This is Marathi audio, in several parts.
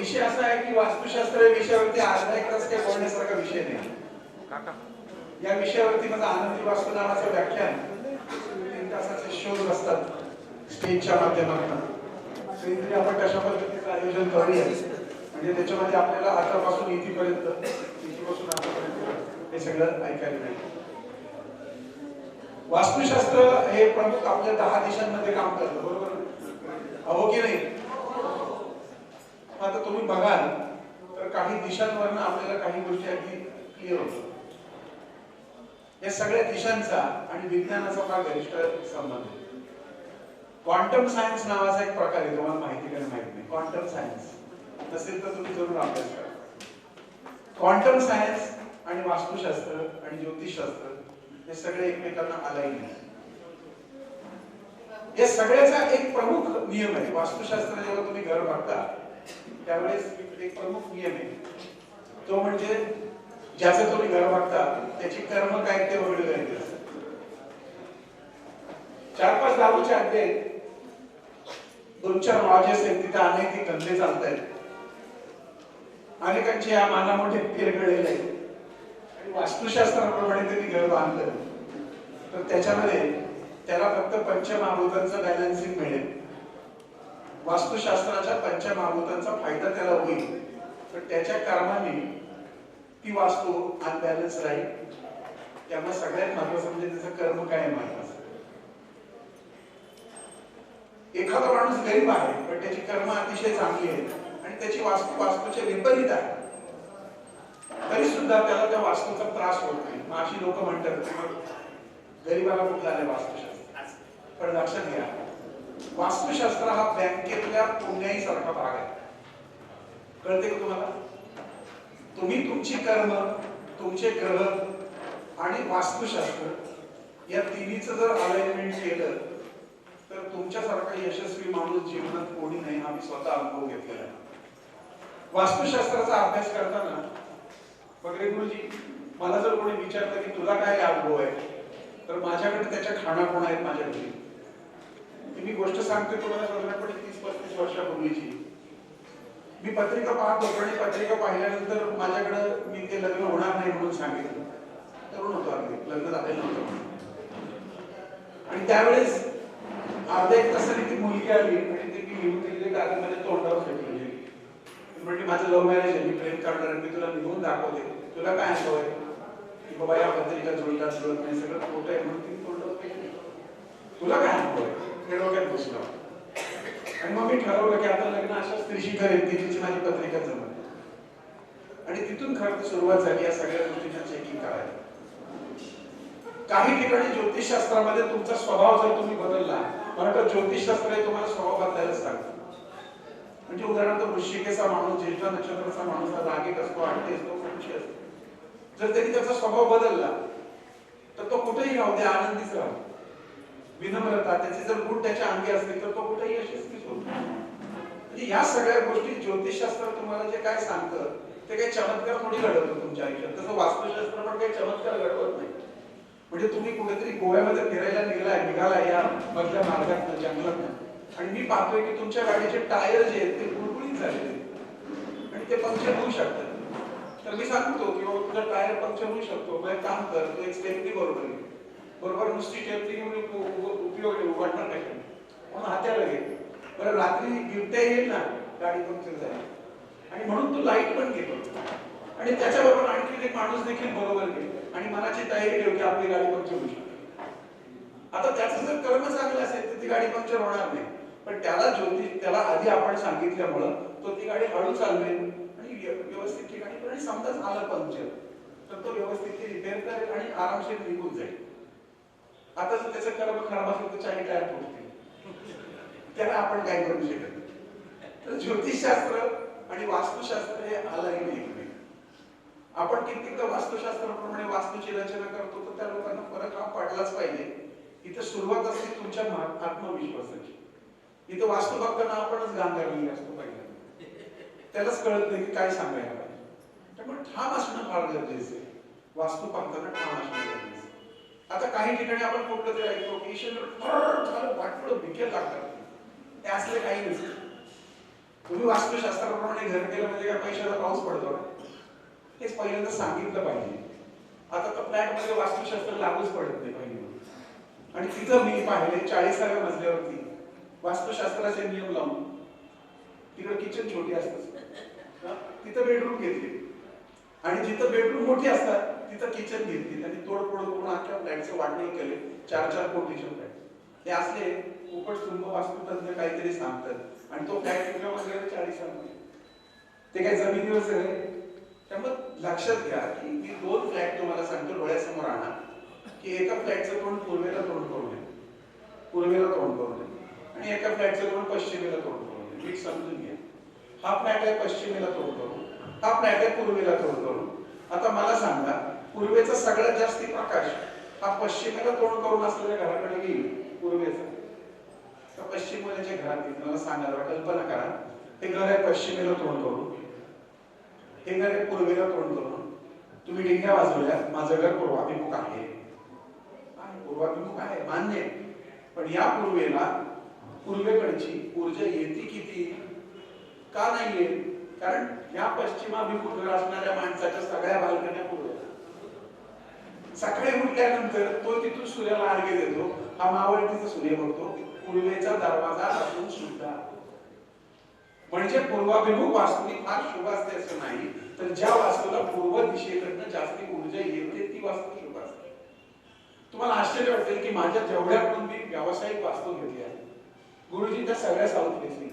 विषय असा आहे की वास्तुशास्त्र या विषयावरती अर्धा एक तास काही बोलण्यासारखा विषय नाही। या विषयावरती माझा आनंदी वास्तू नावाचं व्याख्यान 3 तासाचे शोध असतात स्टेजच्या माध्यमातून। तरी आपण कशा पद्धतीचं आयोजन करूया म्हणजे त्याच्यामध्ये आपल्याला आतापासून इथीपासून आतापर्यंत हे सगळं ऐकायला मिळेल। वास्तुशास्त्र हे प्रमुख आपल्या 10 दिशांमध्ये काम करतं, बरोबर अहो की नाही? आता तुम्ही बघाल तर काही दिशांवरून आपल्याला काही गोष्टी अगदी क्लिअर होतात। या सगळ्या दिशांचा आणि विज्ञानाचा फार घनिष्ठ संबंध आहे। क्वांटम सायन्स नावाचा एक प्रकार आहे, तुम्हाला माहिती का माहित नाही। क्वांटम सायन्स नसेल तर तुम्ही जरूर अभ्यास करा। क्वांटम सायन्स आणि वास्तुशास्त्र आणि ज्योतिषशास्त्र हे सगळे एकमेकांना अलाइन आहेत। या सगळ्याचा एक प्रमुख नियम आहे। वास्तुशास्त्र जेव्हा तुम्ही घर बांधता त्यावेळेस एक प्रमुख नियम आहे, तो म्हणजे ज्याचं तुम्ही घर बांधता त्याची कर्म काय ते वगळले जायचे असतात। 4-5 दारूचे अध्याय, 2-4 लॉजेस आहेत, तिथे अनेक धंदे चालत आहेत, अनेकांचे या मानामोठे फिरगळलेले आहेत आणि वास्तुशास्त्राप्रमाणे त्यांनी घर बांधलं तर त्याच्यामध्ये त्याला फक्त पंचमहाभूतांचं बॅलन्सिंग मिळेल। वास्तुशास्त्राच्या पंचमहाभूतांचा फायदा त्याला होईल, तर त्याच्या कर्माने ती वास्तू अनबॅलन्स राहील। त्यामुळे सगळ्यात महत्त्वाचं म्हणजे त्याचं कर्म काय आहे महत्त्वाचं। एखादा माणूस गरीब आहे पण त्याची कर्म अतिशय चांगली आहेत आणि त्याची वास्तूच्या विपरीत आहे, तरी सुद्धा त्याला त्या वास्तूचा त्रास होत नाही। मग अशी लोक म्हणतात की मग गरीबाला कुठला आहे वास्तुशास्त्र। पण लक्षात घ्या, वास्तुशास्त्र हा बँकेतल्या पुण्याई सारखा भाग आहे। कळते का तुम्हाला? तुम्ही तुमची कर्म, तुमचे ग्रह आणि वास्तुशास्त्र या तिन्हीचं जर अलाइनमेंट केलं तर तुमच्यासारखा यशस्वी माणूस जीवनात कोणी नाही, हा मी स्वतः अनुभव घेतलेला आहे। वास्तुशास्त्राचा अभ्यास करताना वगैरे गुरुजी मला जर कोणी विचारलं की तुला काय अनुभव आहे, तर माझ्याकडे त्याच्या खाणाखुणा आहेत माझ्या घरी। मी गोष्ट सांगते तुम्हाला साधारणपणे 30-35 वर्षापूर्वीची। मी पत्रिका पाहत होतो आणि पत्रिका पाहिल्यानंतर माझ्याकडे मी ते लग्न होणार नाही म्हणून सांगितलं। तरुण होतो अगदी, लग्न झालेलं नव्हतं आणि त्यावेळेस अर्धा एक तासाने ती मुलगी आली आणि ती मी लिहून दिलेली कागद माझ्या तोंडावर फेकली। म्हणजे माझं लव्ह मॅरेज आहे, मी प्रेम करणार आहे, मी तुला लिहून दाखवते, तुला काय अनुभव आहे की बाबा या पत्रिका जुळतात जुळत नाही, सगळं खोटं आहे म्हणून ती तोंडावर फेकली। तुला काय अनुभव आहे हे डोक्यात बसलं आणि मग मी ठरवलं की आता लग्न अशा स्त्रीशी करेन की तिची माझी पत्रिका जमत। आणि तिथून खरं सुरुवात झाली या सगळ्या गोष्टींना चेकिंग करायला। काही ठिकाणी ज्योतिषशास्त्रामध्ये तुमचा स्वभाव जर तुम्ही बदलला, मला तर ज्योतिषशास्त्र हे तुम्हाला स्वभाव बदलायलाच सांगतं। म्हणजे उदाहरणार्थ वृश्चिकेचा माणूस, ज्येष्ठ नक्षत्राचा माणूस हा रागीट असतो, आठे असतो, खुशी असतो, जर त्यांनी त्याचा स्वभाव बदलला तर तो कुठेही राहू दे आनंदीच राहतो। विनम्रता, त्याचे जर गुण त्याच्या अंगी असतील तर तो कुठेही यशस्वी होतो। म्हणजे या सगळ्या गोष्टी ज्योतिषशास्त्र तुम्हाला जे काय सांगतं ते काही चमत्कार थोडी घडवतो तुमच्या आयुष्यात, तसं वास्तुशास्त्र पण काही चमत्कार घडवत नाही। म्हणजे तुम्ही कुठेतरी गोव्यामध्ये फिरायला निघालाय या मधल्या मार्गात जंगलात आणि मी पाहतोय की तुमच्या गाडीचे टायर जे आहेत ते गुळगुळीत झालेले आणि ते पंक्चर होऊ शकतात। तर मी सांगतो की तुझा टायर पंक्चर होऊ शकतो, मग काम कर, तू एक स्टेपनी बरोबर घे, बरोबर नुसती टेपली घेऊन उपयोग वाटणार नाही म्हणून हाताला घे, बरं रात्री बिबट्या येईल ना गाडी पंक्चर झाली आणि म्हणून तू लाईट पण घेतो आणि त्याच्याबरोबर आणखी एक माणूस देखील बरोबर घे आणि मनाची तयारी ठेव की आपली गाडी पंक्चर होऊ शकते। आता त्याचं जर कर्म चांगलं असेल तर ती गाडी पंक्चर होणार नाही, पण त्याला आधी आपण सांगितल्यामुळं तो ती गाडी हळू चालवेल आणि व्यवस्थित ठिकाणी आणि समजा झालं पंक्चर तर तो व्यवस्थित रिपेअर करेल आणि आरामशीर निघून जाईल। आता जर त्याचं कर्म खराब असेल तर चारी टायर फुटतील, त्याला आपण काय करू शकत नाही। तर ज्योतिषशास्त्र आणि वास्तुशास्त्र हे अलाइन आहे। आपण कित्येकदा वास्तुशास्त्राप्रमाणे वास्तूची रचना करतो तर त्या लोकांना फरक हा पडलाच पाहिजे। इथं सुरुवात असते तुमच्या आत्मविश्वासाची। इथं वास्तू बघताना आपणच गांधरलेले असतो पहिल्यांदा, त्यालाच कळत नाही की काय सांगायला पाहिजे। त्यामुळे ठाम असणं फार गरजेचं आहे। वास्तू पाहताना ठाम असणं गरजेचं आहे। आता काही ठिकाणी आपण कुठलं तरी ऐकतो की ईश्वर वाटपड भिकेल लागतात, ते असले काही नसतं। तुम्ही वास्तुशास्त्राप्रमाणे घर केलं म्हणजे काय पैशाचा पाऊस पडतो का? हेच पहिल्यांदा सांगितलं पाहिजे. आता तर फ्लॅट मध्ये वास्तुशास्त्र लागूच पडत नाही पहिली. आणि तिथं मी पाहिले 40व्या मजल्यावरती वास्तुशास्त्राचे नियम लावून तिकडे किचन छोटी असतात, तिथं बेडरूम घेतली आणि जिथं बेडरूम मोठी असतात तिथं किचन घेतली. त्यांनी तोडफोड करून अख्ख्या फ्लॅटचे वाटणे केले 4-4 कोटीचे फ्लॅट. हे असले उपट सुंभ वास्तुतज्ञ काहीतरी सांगतात आणि तो फ्लॅट किती मजल्यावर 40 ते काय जमिनीवर सगळे. त्यामुळे लक्षात घ्या की मी 2 फ्लॅट तुम्हाला सांगतो डोळ्यासमोर आणा की एका फ्लॅटचं तोंड पूर्वेला तोंड करू नये, पूर्वेला तोंड करू नये, आणि एका फ्लॅटचं तोंड पश्चिमेला तोंड करू नये. नीट समजून घ्या. हा फ्लॅट आहे पश्चिमेला तोंड करून, हा फ्लॅट आहे पूर्वेला तोंड करून. आता मला सांगा पूर्वेचा सगळ्यात जास्ती प्रकाश हा पश्चिमेला तोंड करून असलेल्या घराकडे येईल पूर्वेचा का पश्चिमेच्या घरात येईल? मला सांगा जरा, कल्पना करा. हे घर आहे पश्चिमेला तोंड करून, हे घर आहे पूर्वेला तोंड करून. तुम्ही डिंग्या वाजवल्या, माझं घर पूर्वाभिमुख आहे. पूर्वाभिमुख आहे मान्य, पण या पूर्वेला पूर्वेकडची ऊर्जा येते किती? का नाहीये? कारण या पश्चिमाभिमुख घर असणाऱ्या माणसाच्या सगळ्या बाल्कन्या पूर्वेला. सकाळी उठल्यानंतर तो तिथून सूर्याला अर्घ्य देतो, हा मावळतीचा सूर्य बघतो, पूर्वेचा दरवाजा असून सुद्धा. म्हणजे पूर्वाभिमुख वास्तू फार शुभ असते असं नाही, तर ज्या वास्तूला पूर्व दिशेकडनं जास्ती ऊर्जा येते ती वास्तू शुभ असते. तुम्हाला आश्चर्य वाटेल की माझ्या जेवढ्याकडून मी व्यावसायिक वास्तू घेतली आहे गुरुजींच्या सगळ्या साऊथ फेसिंग,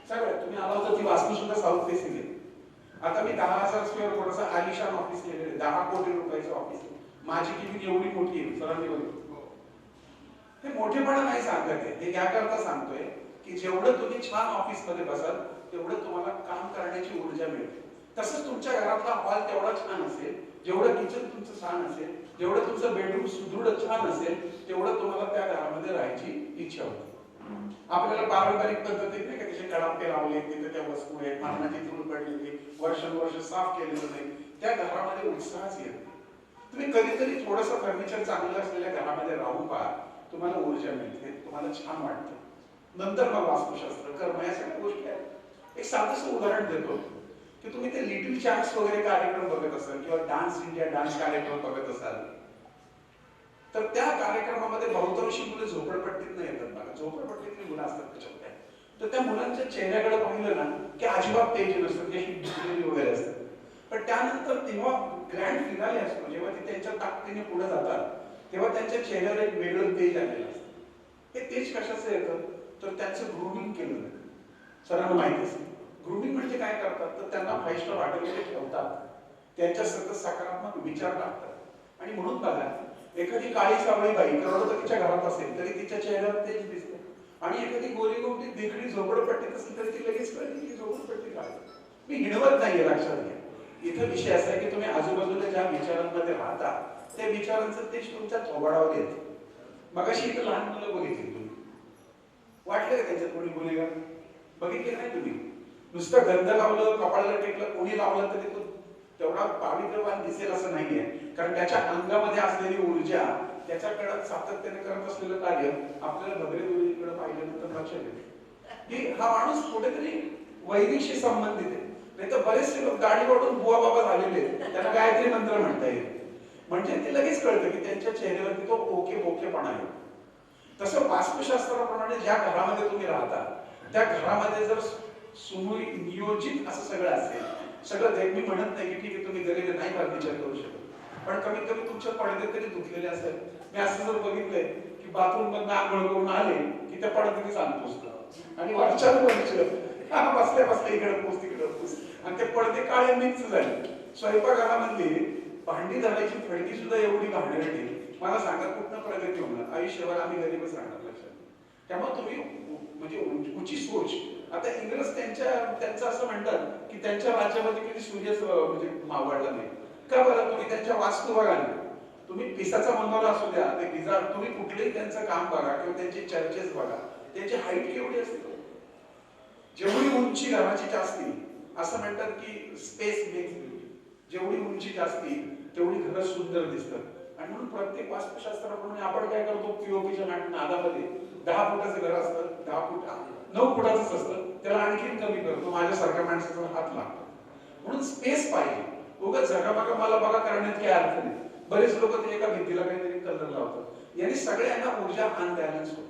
सगळ्या तुम्ही आला होता ती वास्तू सुद्धा साऊथ फेसिंग आहे. आता मी 10,000 स्क्वेअर फुटाचं आलिशान ऑफिस केलेलं आहे, 10 कोटी रुपयाचं ऑफिस. माझी किंमत एवढी मोठी आहे सरांनी बघितलं. हे मोठेपणा नाही सांगत आहे, हे याकरता सांगतोय की जेवढं तुम्ही छान ऑफिस मध्ये बसाल तेवढं तुम्हाला काम करण्याची ऊर्जा मिळते. तसंच तुमच्या घरातला हॉल तेवढा छान असेल, जेवढं किचन तुमचं छान असेल, जेवढं तुमचं बेडरूम सुदृढ छान असेल, तेवढं तुम्हाला त्या घरामध्ये राहायची इच्छा होते. आपल्याला पारंपरिक पद्धतीत नाही का तिथे कडापे लावले, तिथे त्या वस्तू आहेत, मारणाची धूळ पडलेली, वर्षानुवर्ष साफ केलेलं नाही, त्या घरामध्ये उत्साहच येत. तुम्ही कधीतरी थोडंसं फर्निचर चांगलं असलेल्या घरामध्ये राहून पहा, तुम्हाला ऊर्जा मिळते, तुम्हाला छान वाटतं. नंतर मग वास्तुशास्त्र कर्म या सगळ्या गोष्टी आहेत. एक साधंसं उदाहरण देतो की तुम्ही ते लिटिल चॅम्प्स वगैरे कार्यक्रम बघत असाल किंवा डान्स इंडिया डान्स कार्यक्रम बघत असाल, तर त्या कार्यक्रमामध्ये बहुतांशी मुलं झोपडपट्टीत नाही येतात बघा. झोपडपट्टीतली मुलं असतात त्याच्यामध्ये, तर त्या मुलांच्या चेहऱ्याकडे पाहिलं ना की अजिबात तेज नसतं, ते दुखलेली वगैरे असतात. पण त्यानंतर तेव्हा ग्रँड फिनाले असतो, जेव्हा ते त्यांच्या ताकदीने पुढे जातात तेव्हा त्यांच्या चेहऱ्यावर एक वेगळं तेज आलेलं असतं. हे तेज कशाचं येतं? तर त्यांचं ग्रूमिंग केलं जातं. सरांना माहिती असेल ग्रूमिंग म्हणजे काय करतात, तर त्यांना 5 स्टार हॉटेलमध्ये ठेवतात, त्यांच्या सतत सकारात्मक विचार टाकतात. आणि म्हणून बघा, एखादी काळी सावळी बाई करोडपतीच्या घरात असेल तरी तिच्या चेहऱ्यावर तेज दिसते, आणि एखादी गोरी गोमटी देखणी झोपडपट्टीत असेल तरी ती लगेच कळते की झोपडपट्टी काय. मी हिणवत नाहीये, लक्षात घ्या. इथं विषय असा आहे की तुम्ही आजूबाजूला ज्या विचारांमध्ये राहता त्या विचारांचं तेज तुमच्या थोबाडावर येते. मगाशी इथं लहान मुलं बघितली तुम्ही, वाटलं का त्यांच्यात कोणी गुन्हेगार? बघितले नाही तुम्ही? नुसतं गंध लावलं, कपाळाला टेकलं, कोणी लावलं तरी तो तेवढा पावित्र्यवान दिसेल असं नाहीये, कारण त्याच्या अंगामध्ये असलेली ऊर्जा, त्याच्याकडे सातत्याने करत असलेलं कार्य आपल्याला भद्रे गुरुजींकडे पाहिल्यानंतर लक्षात येते की हा माणूस कुठेतरी वैदिकशी संबंधित आहे. नाही तर बरेचसे लोक गाडी वाढून बुवा बाबा झालेले, त्यांना गायत्री मंत्र म्हणता येईल, म्हणजे ते लगेच कळतं की त्यांच्या चेहऱ्यावरती तो ओके बोकेपणा आहे. तसं वास्तुशास्त्राप्रमाणे ज्या घरामध्ये तुम्ही राहता त्या घरामध्ये जर सुनियोजित असं सगळं असेल, सगळं मी म्हणत नाही की ठीक आहे तुम्ही गरीब नाही फर्निचर करू शकत, पण कमीत कमी तुमचे पडदे तरी धुतलेले असेल. मी असं जर बघितलंय की बाथरूम मधून आंघोळ करून आले की त्या पडद्याने सांग पुसतं आणि वरच्या बसल्या बसल्या इकडे पुस तिकडे पुस, आणि ते पडदे काळे मिक्स झाले. स्वयंपाकघरामधली भांडी धरायची फडकी सुद्धा एवढी घाणेरडी, मला सांगा कुठनं प्रगती होणार? आयुष्यभर आम्ही गरीबच राहणार. लक्षात. त्यामुळे तुम्ही म्हणजे उची सोच. आता इंग्रज त्यांचं असं म्हणतात की त्यांच्या राज्यामध्ये कधी सूर्य म्हणजे मावळला नाही. का बरं? तुम्ही त्यांच्या वास्तू बघा, तुम्ही पिसाचा बंगला असू द्या, ते गिझार्ड, तुम्ही कुठलेही त्यांचं काम बघा किंवा त्यांची चर्चेस बघा, त्यांची हाईट केवढी असते? जेवढी उंची घराची जास्ती, असं म्हणतात की स्पेस मेक्स ब्युटी. जेवढी उंची जास्ती तेवढी घरं सुंदर दिसतात. आणि म्हणून प्रत्येक वास्तुशास्त्राप्रमाणे आपण काय करतो, पीओपीच्या नादामध्ये 10 फुटाचं घर असतं, 10 फूट 9 फुटाचंच असतं, त्याला आणखीन कमी करतो, माझ्यासारख्या माणसाचा हात लागतो. म्हणून स्पेस पाहिजे. उगाच जगामागा मला बघा करण्यात काही अर्थ नाही. बरेच लोक ते एका भिंतीला काहीतरी कलर लावतात, यांनी सगळ्यांना ऊर्जा अनबॅलन्स होतो.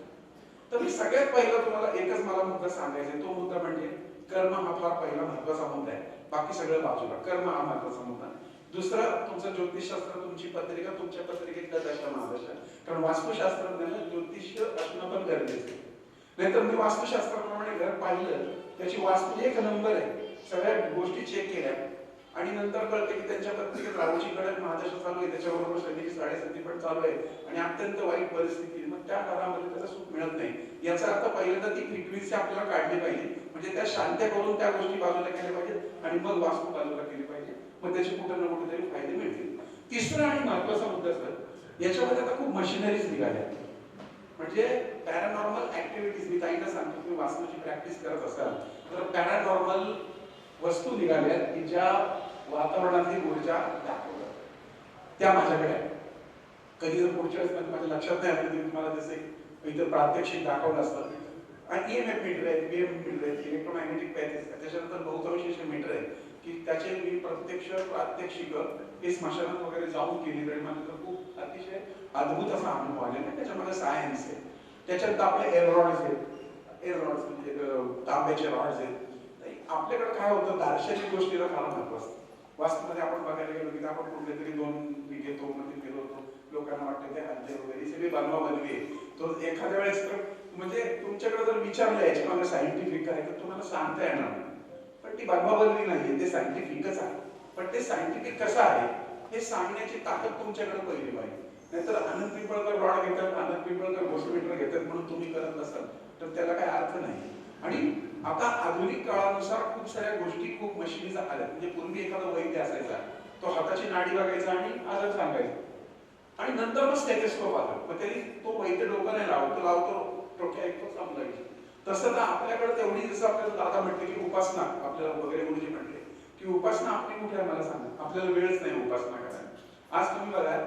तर मी सगळ्यात पहिला तुम्हाला एकच मला मुद्दा सांगायचा आहे, तो मुद्दा म्हणजे कर्म हा फार पहिला महत्वाचा मुद्दा आहे. बाकी सगळं बाजूला, कर्म हा महत्वाचा मुद्दा. दुसरा, तुमचं ज्योतिषशास्त्र, तुमची पत्रिका, तुमच्या पत्रिकेतल्या दशा महादशा. कारण वास्तुशास्त्रज्ञाला ज्योतिष असणं पण गरजेचं आहे. नाहीतर मी वास्तुशास्त्राप्रमाणे घर पाहिलं, त्याची वास्तू एक नंबर आहे, सगळ्या गोष्टी चेक केल्या आणि नंतर कळते की त्यांच्या पत्रिकेत राहूची कडक महादशा चालू आहे, त्याच्याबरोबर शनीची 7.5 पण चालू आहे आणि अत्यंत वाईट परिस्थिती. मग त्या काळामध्ये त्याचं सुख मिळत नाही. याचा अर्थ पहिल्यांदा ती फ्रिक्वेन्सी आपल्याला काढली पाहिजे, म्हणजे त्या शांत्या करून त्या गोष्टी बाजूला केल्या पाहिजेत आणि मग वास्तू बाजूला केली पाहिजे. मग त्याचे कुठे ना कुठेतरी फायदे मिळतील. तिसरा आणि महत्वाचा मुद्दा सर, याच्यामध्ये आता खूप मशिनरीज निघाल्या, म्हणजे पॅरानॉर्मल ऍक्टिव्हिटीज. मी ताईंना सांगतो, तुम्ही वास्तूची प्रॅक्टिस करत असाल तर पॅरानॉर्मल वस्तू निघाल्या की ज्या वातावरणातली ऊर्जा दाखवतात, त्या माझ्याकडे आहे. कधी जर पुढच्या वेळेस माझ्या लक्षात नाही आलं, तुम्हाला जसे इथं प्रात्यक्षिक दाखवलं असतं. आणि EMF मीटर आहेत, BM मीटर आहेत, इलेक्ट्रोमॅग्नेटिक पॅचेस, त्याच्यानंतर बहुतांश असे मीटर आहेत की त्याचे मी प्रत्यक्ष प्रात्यक्षिक हे स्मशानात वगैरे जाऊन केली, आणि मला तर खूप अतिशय अद्भुत असा अनुभव आलेला आहे. त्याच्यामध्ये सायन्स आहे, त्याच्यात आपले एअर रॉड्स आहेत, एअर रॉड्स म्हणजे तांब्याचे रॉड्स आहेत. आपल्याकडे काय होतं, दार्शनिक गोष्टीला फार महत्व असतं. वास्तूमध्ये आपण बघायला गेलो की आपण कुठेतरी 2 विघे मध्ये गेलो होतो, लोकांना वाटतं ते हल्ले वगैरे सगळी बनवा बनवी आहे. तो एखाद्या वेळेस तर म्हणजे तुमच्याकडे जर विचारलं याची मला सायंटिफिक आहे तर तुम्हाला सांगता येणार नाही, पण ती बनवाबनवी नाहीये, ते सायंटिफिकच आहे. पण ते सायंटिफिक कसं आहे हे सांगण्याची ताकद तुमच्याकडे पहिली पाहिजे. नाहीतर आनंद पिंपळकर रॉड घेतात, आनंद पिंपळकर घोषमीटर घेतात म्हणून तुम्ही करत नसाल तर त्याला काही अर्थ नाही. आणि आता आधुनिक काळानुसार खूप साऱ्या गोष्टी, खूप मशिनीज आल्या. म्हणजे पूर्वी एखादा वैद्य असायचा, तो हाताची नाडी बघायचा आणि आजार सांगायचा, आणि नंतर मग स्टेथोस्कोप आला. मग तरी तो वैद्य डोकं नाही लावतो, तो लावतो डोक्या ऐकतो समजायचं. तसं तर आपल्याकडे तेवढी, जसं आपल्याला दादा म्हटले की उपासना, आपल्याला वगैरे गुरुजी म्हटले की उपासना आपली कुठे आहे मला सांगा, आपल्याला वेळच नाही उपासना करायला. आज तुम्ही बघा,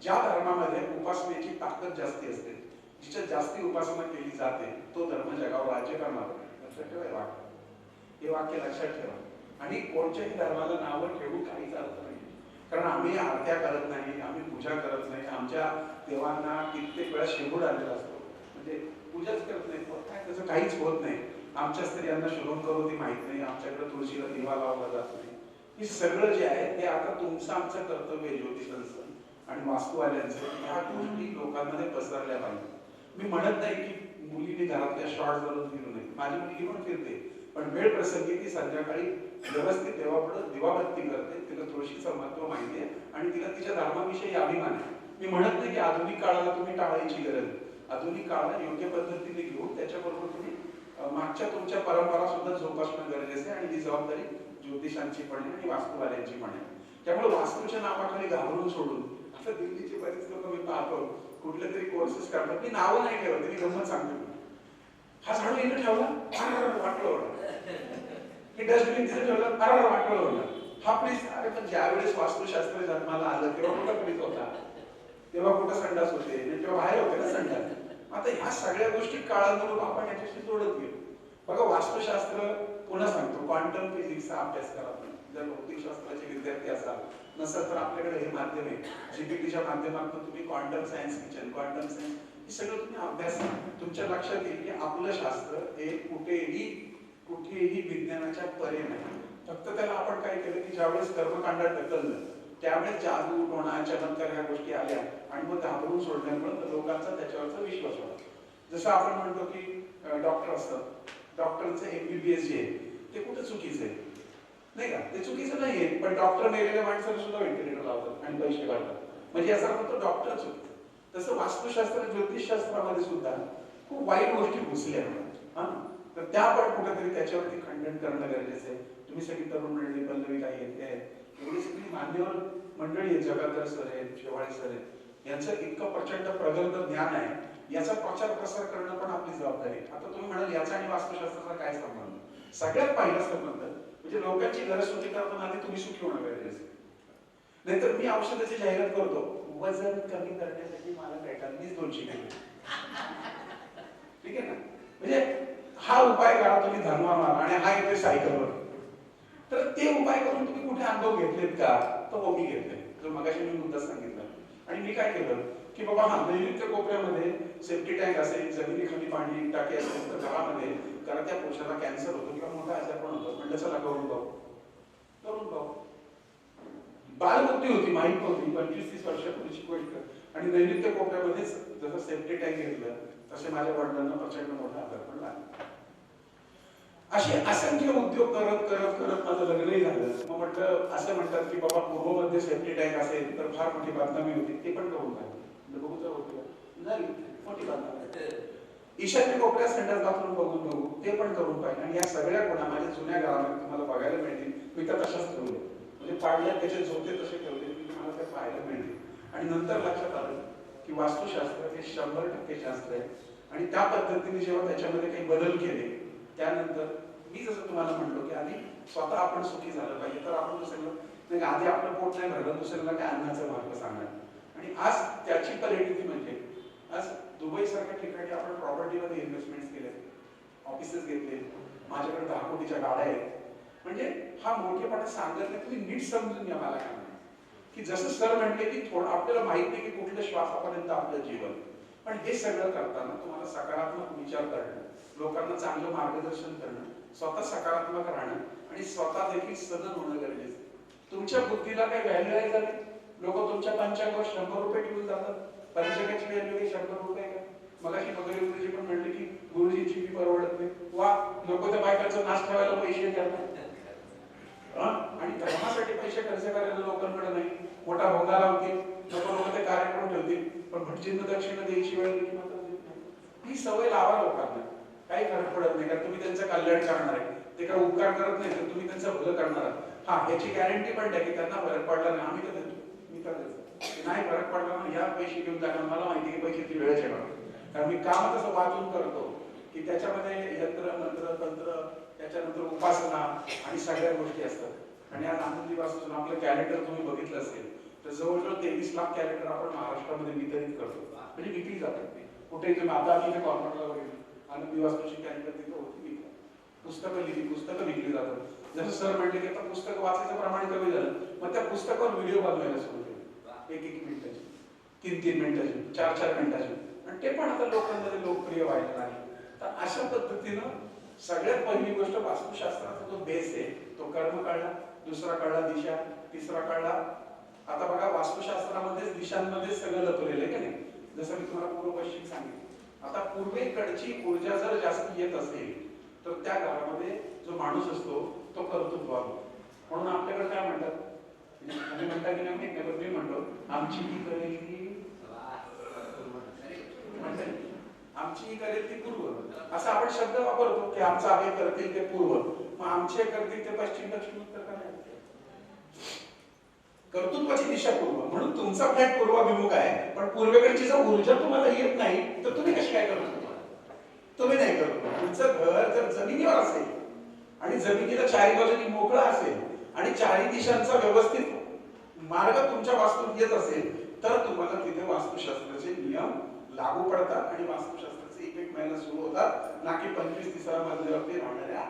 ज्या धर्मामध्ये उपासनेची ताकद जास्ती असते, जिच्यात जास्ती उपासना केली जाते, तो धर्म जगावर राज्य करणार. लक्षात ठेवा हे वाक्य, हे वाक्य लक्षात ठेवा. आणि कोणत्याही धर्माला नावं ठेवून काहीच अर्थ नाही, कारण आम्ही आरत्या करत नाही, आम्ही पूजा करत नाही, आमच्या देवांना कित्येक वेळा शेंबूड आलेला असतो, म्हणजे पूजाच करत नाही, काय त्याचं काहीच होत नाही. आमच्या स्त्रियांना शुभम करू ती माहित नाही, आमच्याकडे तुळशीला दिवा लावला जात नाही. हे सगळं जे आहे ते आता तुमचं आमचं कर्तव्य आहे, ज्योतिषांचं आणि वास्तुवाल्यांचं, ह्या गोष्टी लोकांमध्ये पसरल्या पाहिजे. मी म्हणत नाही की मुलीने घरातल्या शॉर्ट घालून फिरू नये, माझी मुलगी पण फिरते, पण वेळ प्रसंगी ती संध्याकाळी व्यवस्थित देवापुढे दिवाबत्ती करते, तिला तुळशीचं महत्व माहिती आहे आणि तिला तिच्या धर्माविषयी अभिमान आहे. मी म्हणत नाही की आधुनिक काळाला तुम्ही टाळायची गरज आहे. आधुनिक काळाला योग्य पद्धतीने घेऊन त्याच्याबरोबर तुम्ही मागच्या तुमच्या परंपरा सुद्धा जोपासणं गरजेचं आहे, आणि ती जबाबदारी ज्योतिषांची पण आहे आणि वास्तुवाल्यांची पण आहे. त्यामुळे वास्तूच्या नावाखाली घाबरून सोडून, आता दिल्लीचे बरेच लोक मी पाहतो कुठले तरी कोर्सेस करतात, मी नावं नाही ठेवत, मी गंमत सांगतो. हा झाडू इथे ठेवला, वाटलं होतं, हे डस्टबिन तिथे ठेवलं, वाटलं होतं. हा प्लीज, अरे पण ज्यावेळेस वास्तुशास्त्र जन्माला आलं तेव्हा कुठं प्लीज होता, तेव्हा कुठं संडास होते, तेव्हा बाहेर होते ना संडास. आता ह्या सगळ्या गोष्टी काळानुरूप आपण याच्याशी जोडत गेलो. बघा, वास्तुशास्त्र पुन्हा सांगतो, क्वांटम फिजिक्सचा अभ्यास करा. जर भौतिकशास्त्राचे विद्यार्थी असाल, नसेल तर आपल्याकडे हे माध्यम आहे, GPTच्या माध्यमातून तुम्ही quantum science kitchen, quantum science, हे सगळं तुम्ही अभ्यास करा. तुमच्या लक्षात येईल की आपलं शास्त्र हे कुठेही विज्ञानाच्या परे नाही. फक्त त्याला आपण काय केलं की ज्यावेळेस कर्मकांडात ढकललं, त्यावेळेस जादू, टोणा, चमत्कार ह्या गोष्टी आल्या आणि मग घाबरून सोडल्यामुळे लोकांचा त्याच्यावरचा विश्वास होता. जसं आपण म्हणतो की डॉक्टर असतात, डॉक्टरचं MBBS जे आहे ते कुठं चुकीचं आहे नाही का, ते चुकीचं नाहीये, पण डॉक्टर मेलेल्या माणसाला सुद्धा व्हेंटिलेटर लावतात आणि पैसे काढतात, म्हणजे याचा अर्थ डॉक्टर चुकतो. तसं वास्तुशास्त्र, ज्योतिषशास्त्रामध्ये सुद्धा खूप वाईट गोष्टी घुसल्या, तर त्या पण कुठेतरी त्याच्यावरती खंडन करणं गरजेचं आहे. तुम्ही सगळी तरुण मंडळी, पल्लवी ताई आहेत, एवढी सगळी मान्यवर मंडळी आहेत, जगाधर सर आहेत, शेवाळे सर आहेत, यांचं इतकं प्रचंड प्रगल्भ ज्ञान आहे, याचा प्रचार प्रसार करणं पण आपली जबाबदारी आहे. आता तुम्ही म्हणाल याचा आणि वास्तुशास्त्राचा काय संबंध? सगळ्यात पहिला संबंध म्हणजे लोकांची घरं सुखी करताना आधी तुम्ही सुखी होणं गरजेचं आहे. नाहीतर मी औषधाची जाहिरात करतो, वजन कमी करण्यासाठी मला व्हिटॅमिन 200 घ्यावे, ठीक आहे ना, म्हणजे हा उपाय करा तुम्ही धर्मावर आणि हा येतोय सायकलवर. तर ते उपाय करून तुम्ही कुठे अनुभव घेतलेत का? तो हो मी घेतले. जो मगाशी मी मुद्दा सांगितला. आणि मी काय केलं की बाबा हा नैऋत्य कोपऱ्यामध्ये सेफ्टी टँक असेल, जमिनीखाली पाणी टाकी असेल, तर घरामध्ये कारण त्या पुरुषाला कॅन्सर होतो किंवा मोठा आजार पण होतो. म्हणजे चला करून पाहू. बालबुद्धी होती, माहित नव्हती, 25-30 वर्षापूर्वीची गोष्ट. आणि नैऋत्य कोपऱ्यामध्ये जसं सेफ्टी टँक घेतलं तसे माझ्या वडिलांना प्रचंड मोठा आजार पण लागला. असे असंख्य उद्योग करत करत करत माझं लग्नही झालं. मग म्हटलं असं म्हणतात की बाबा पूर्वमध्ये सेफ्टी टँक असेल तर फार मोठी बांधकामे होती, ते पण करून पाहिजे. बघू तर होतं नाही, मोठी बांधकामे. ईशान्य कोपऱ्यात संडास बाथरूम बघू ते पण करून पाहिजे. आणि या सगळ्या गुणा माझ्या जुन्या गावामध्ये तुम्हाला बघायला मिळतील. मी तर तशाच ठेवले, म्हणजे पाडल्या त्याचे झोपते तसे ठेवले की तुम्हाला ते पाहायला मिळतील. आणि नंतर लक्षात आलं की वास्तुशास्त्र हे 100% शास्त्र आहे. आणि त्या पद्धतीने जेव्हा त्याच्यामध्ये काही बदल केले त्यानंतर मी जसं तुम्हाला म्हणलो की आधी स्वतः आपण सुखी झालं पाहिजे. तर आपण दुसऱ्याला नाही, आधी आपलं पोट नाही भरलं, दुसऱ्याला काय अन्नाचं महत्व सांगणार. आणि आज त्याची परिणिती म्हणजे आज दुबई सारख्या ठिकाणी आपण प्रॉपर्टीमध्ये इन्व्हेस्टमेंट केले, ऑफिसेस घेतले, माझ्याकडे 10 कोटीच्या गाड्या आहेत. म्हणजे हा मोठेपणा सांगत नाही, तुम्ही नीट समजून घ्या मला काय की जसं सर म्हटले की थोडं आपल्याला माहित नाही की कुठल्या श्वासापर्यंत आपलं जीवन. पण हे सगळं करताना तुम्हाला सकारात्मक विचार करणं, लोकांना चांगलं मार्गदर्शन करणं, स्वतः सकारात्मक राहणं आणि स्वतः देखील सदन होणं गरजेचं. तुमच्या बुद्धीला काही व्हॅल्यू आहे का? लोक तुमच्या पंचांगावर 100 रुपये ठेवून जातात. पंचांगाची व्हॅल्यू काही 100 रुपये का? मगाशी बगरे गुरुजी पण म्हणले की गुरुजींची फी परवडत नाही. वा, लोक त्या बायकांचा नाश ठेवायला पैसे करतात आणि धर्मासाठी पैसे खर्च करायला लोकांकडे नाही. मोठा भोगा लावतील लोक ते कार्यक्रम ठेवतील, पण भटजींना दक्षिणा द्यायची वेळ देखील मात्र देत नाही. ही सवय लावा लोकांना, काही फरक पडत नाही. कारण तुम्ही त्यांचं कल्याण करणार आहे, ते काय उपकार करत नाही तर तुम्ही त्यांचं भलं करणार आहात. हा, याची गॅरंटी पण द्या की त्यांना फरक पडला नाही, आम्ही तर देतो, मी तर देतो. नाही फरक पडला ना, या पैसे घेऊन जाणार, मला माहिती की पैशाची वेळच येणार. कारण मी काम तसं वाचून करतो की त्याच्यामध्ये यंत्र मंत्र तंत्र, त्याच्यानंतर उपासना आणि सगळ्या गोष्टी असतात. आणि आज आनंदी वास्तून आपलं कॅलेंडर तुम्ही बघितलं असेल तर जवळजवळ 23 लाख कॅलेंडर आपण महाराष्ट्रामध्ये वितरित करतो, म्हणजे विकली जातात. ते कुठेही तुम्ही आता आम्ही कॉर्नरला वगैरे आनंदी वास्तूची कॅलेंडर तिथं होती विकली, पुस्तकं लिहिली, पुस्तकं विकली जातात. जसं सर म्हणले की आता पुस्तक वाचायचं प्रमाण कमी झालं, मग त्या पुस्तकावर व्हिडिओ बनवायला सुरू केले, 1-1 मिनिटाची, 3-3 मिनिटाची, 4-4 मिनिटाची. आणि ते पण आता लोकांमध्ये लोकप्रिय व्हायला लागले. तर अशा पद्धतीनं सगळ्यात पहिली गोष्ट वास्तुशास्त्राचा जो बेस आहे तो कर्म कळला, दुसरा कळला दिशा, तिसरा कळला. आता बघा वास्तुशास्त्रामध्ये दिशांमध्ये सगळं लपलेलं आहे का नाही. जसं मी तुम्हाला पूर्व पश्चिम सांगितलं. आता पूर्वेकडची ऊर्जा जर जास्त येत असेल तर त्या घरामध्ये जो माणूस असतो तो कर्तृत्वान. म्हणून आपल्याकडे काय म्हणतात, तुम्ही म्हणता की नाही, मी म्हणतो आमची ही करेल ती आमची ही करेल ती पूर्व, असा आपण शब्द वापरतो की आमचा हे करतील ते पूर्व, मग आमचे करतील ते पश्चिम, दक्षिण, उत्तर काय. कर्तृत्वाची दिशा पूर्व, म्हणून तुमचा फ्लॅट पूर्वाभिमुख आहे. पण पूर्वेकडची जर ऊर्जा तुम्हाला येत नाही तर तुम्ही कशी काय करू? तुम्ही नाही करू. तुमचं घर जर जमिनीवर असेल आणि जमिनीला चारी बाजूनी मोकळा असेल आणि चारी दिशांचा व्यवस्थित मार्ग तुमच्या वास्तूत येत असेल तर तुम्हाला तिथे वास्तुशास्त्राचे नियम लागू पडतात आणि वास्तुशास्त्राचे इफेक्ट मिळायला सुरू होतात. ना की 25-30 मजल्यावरती राहणाऱ्या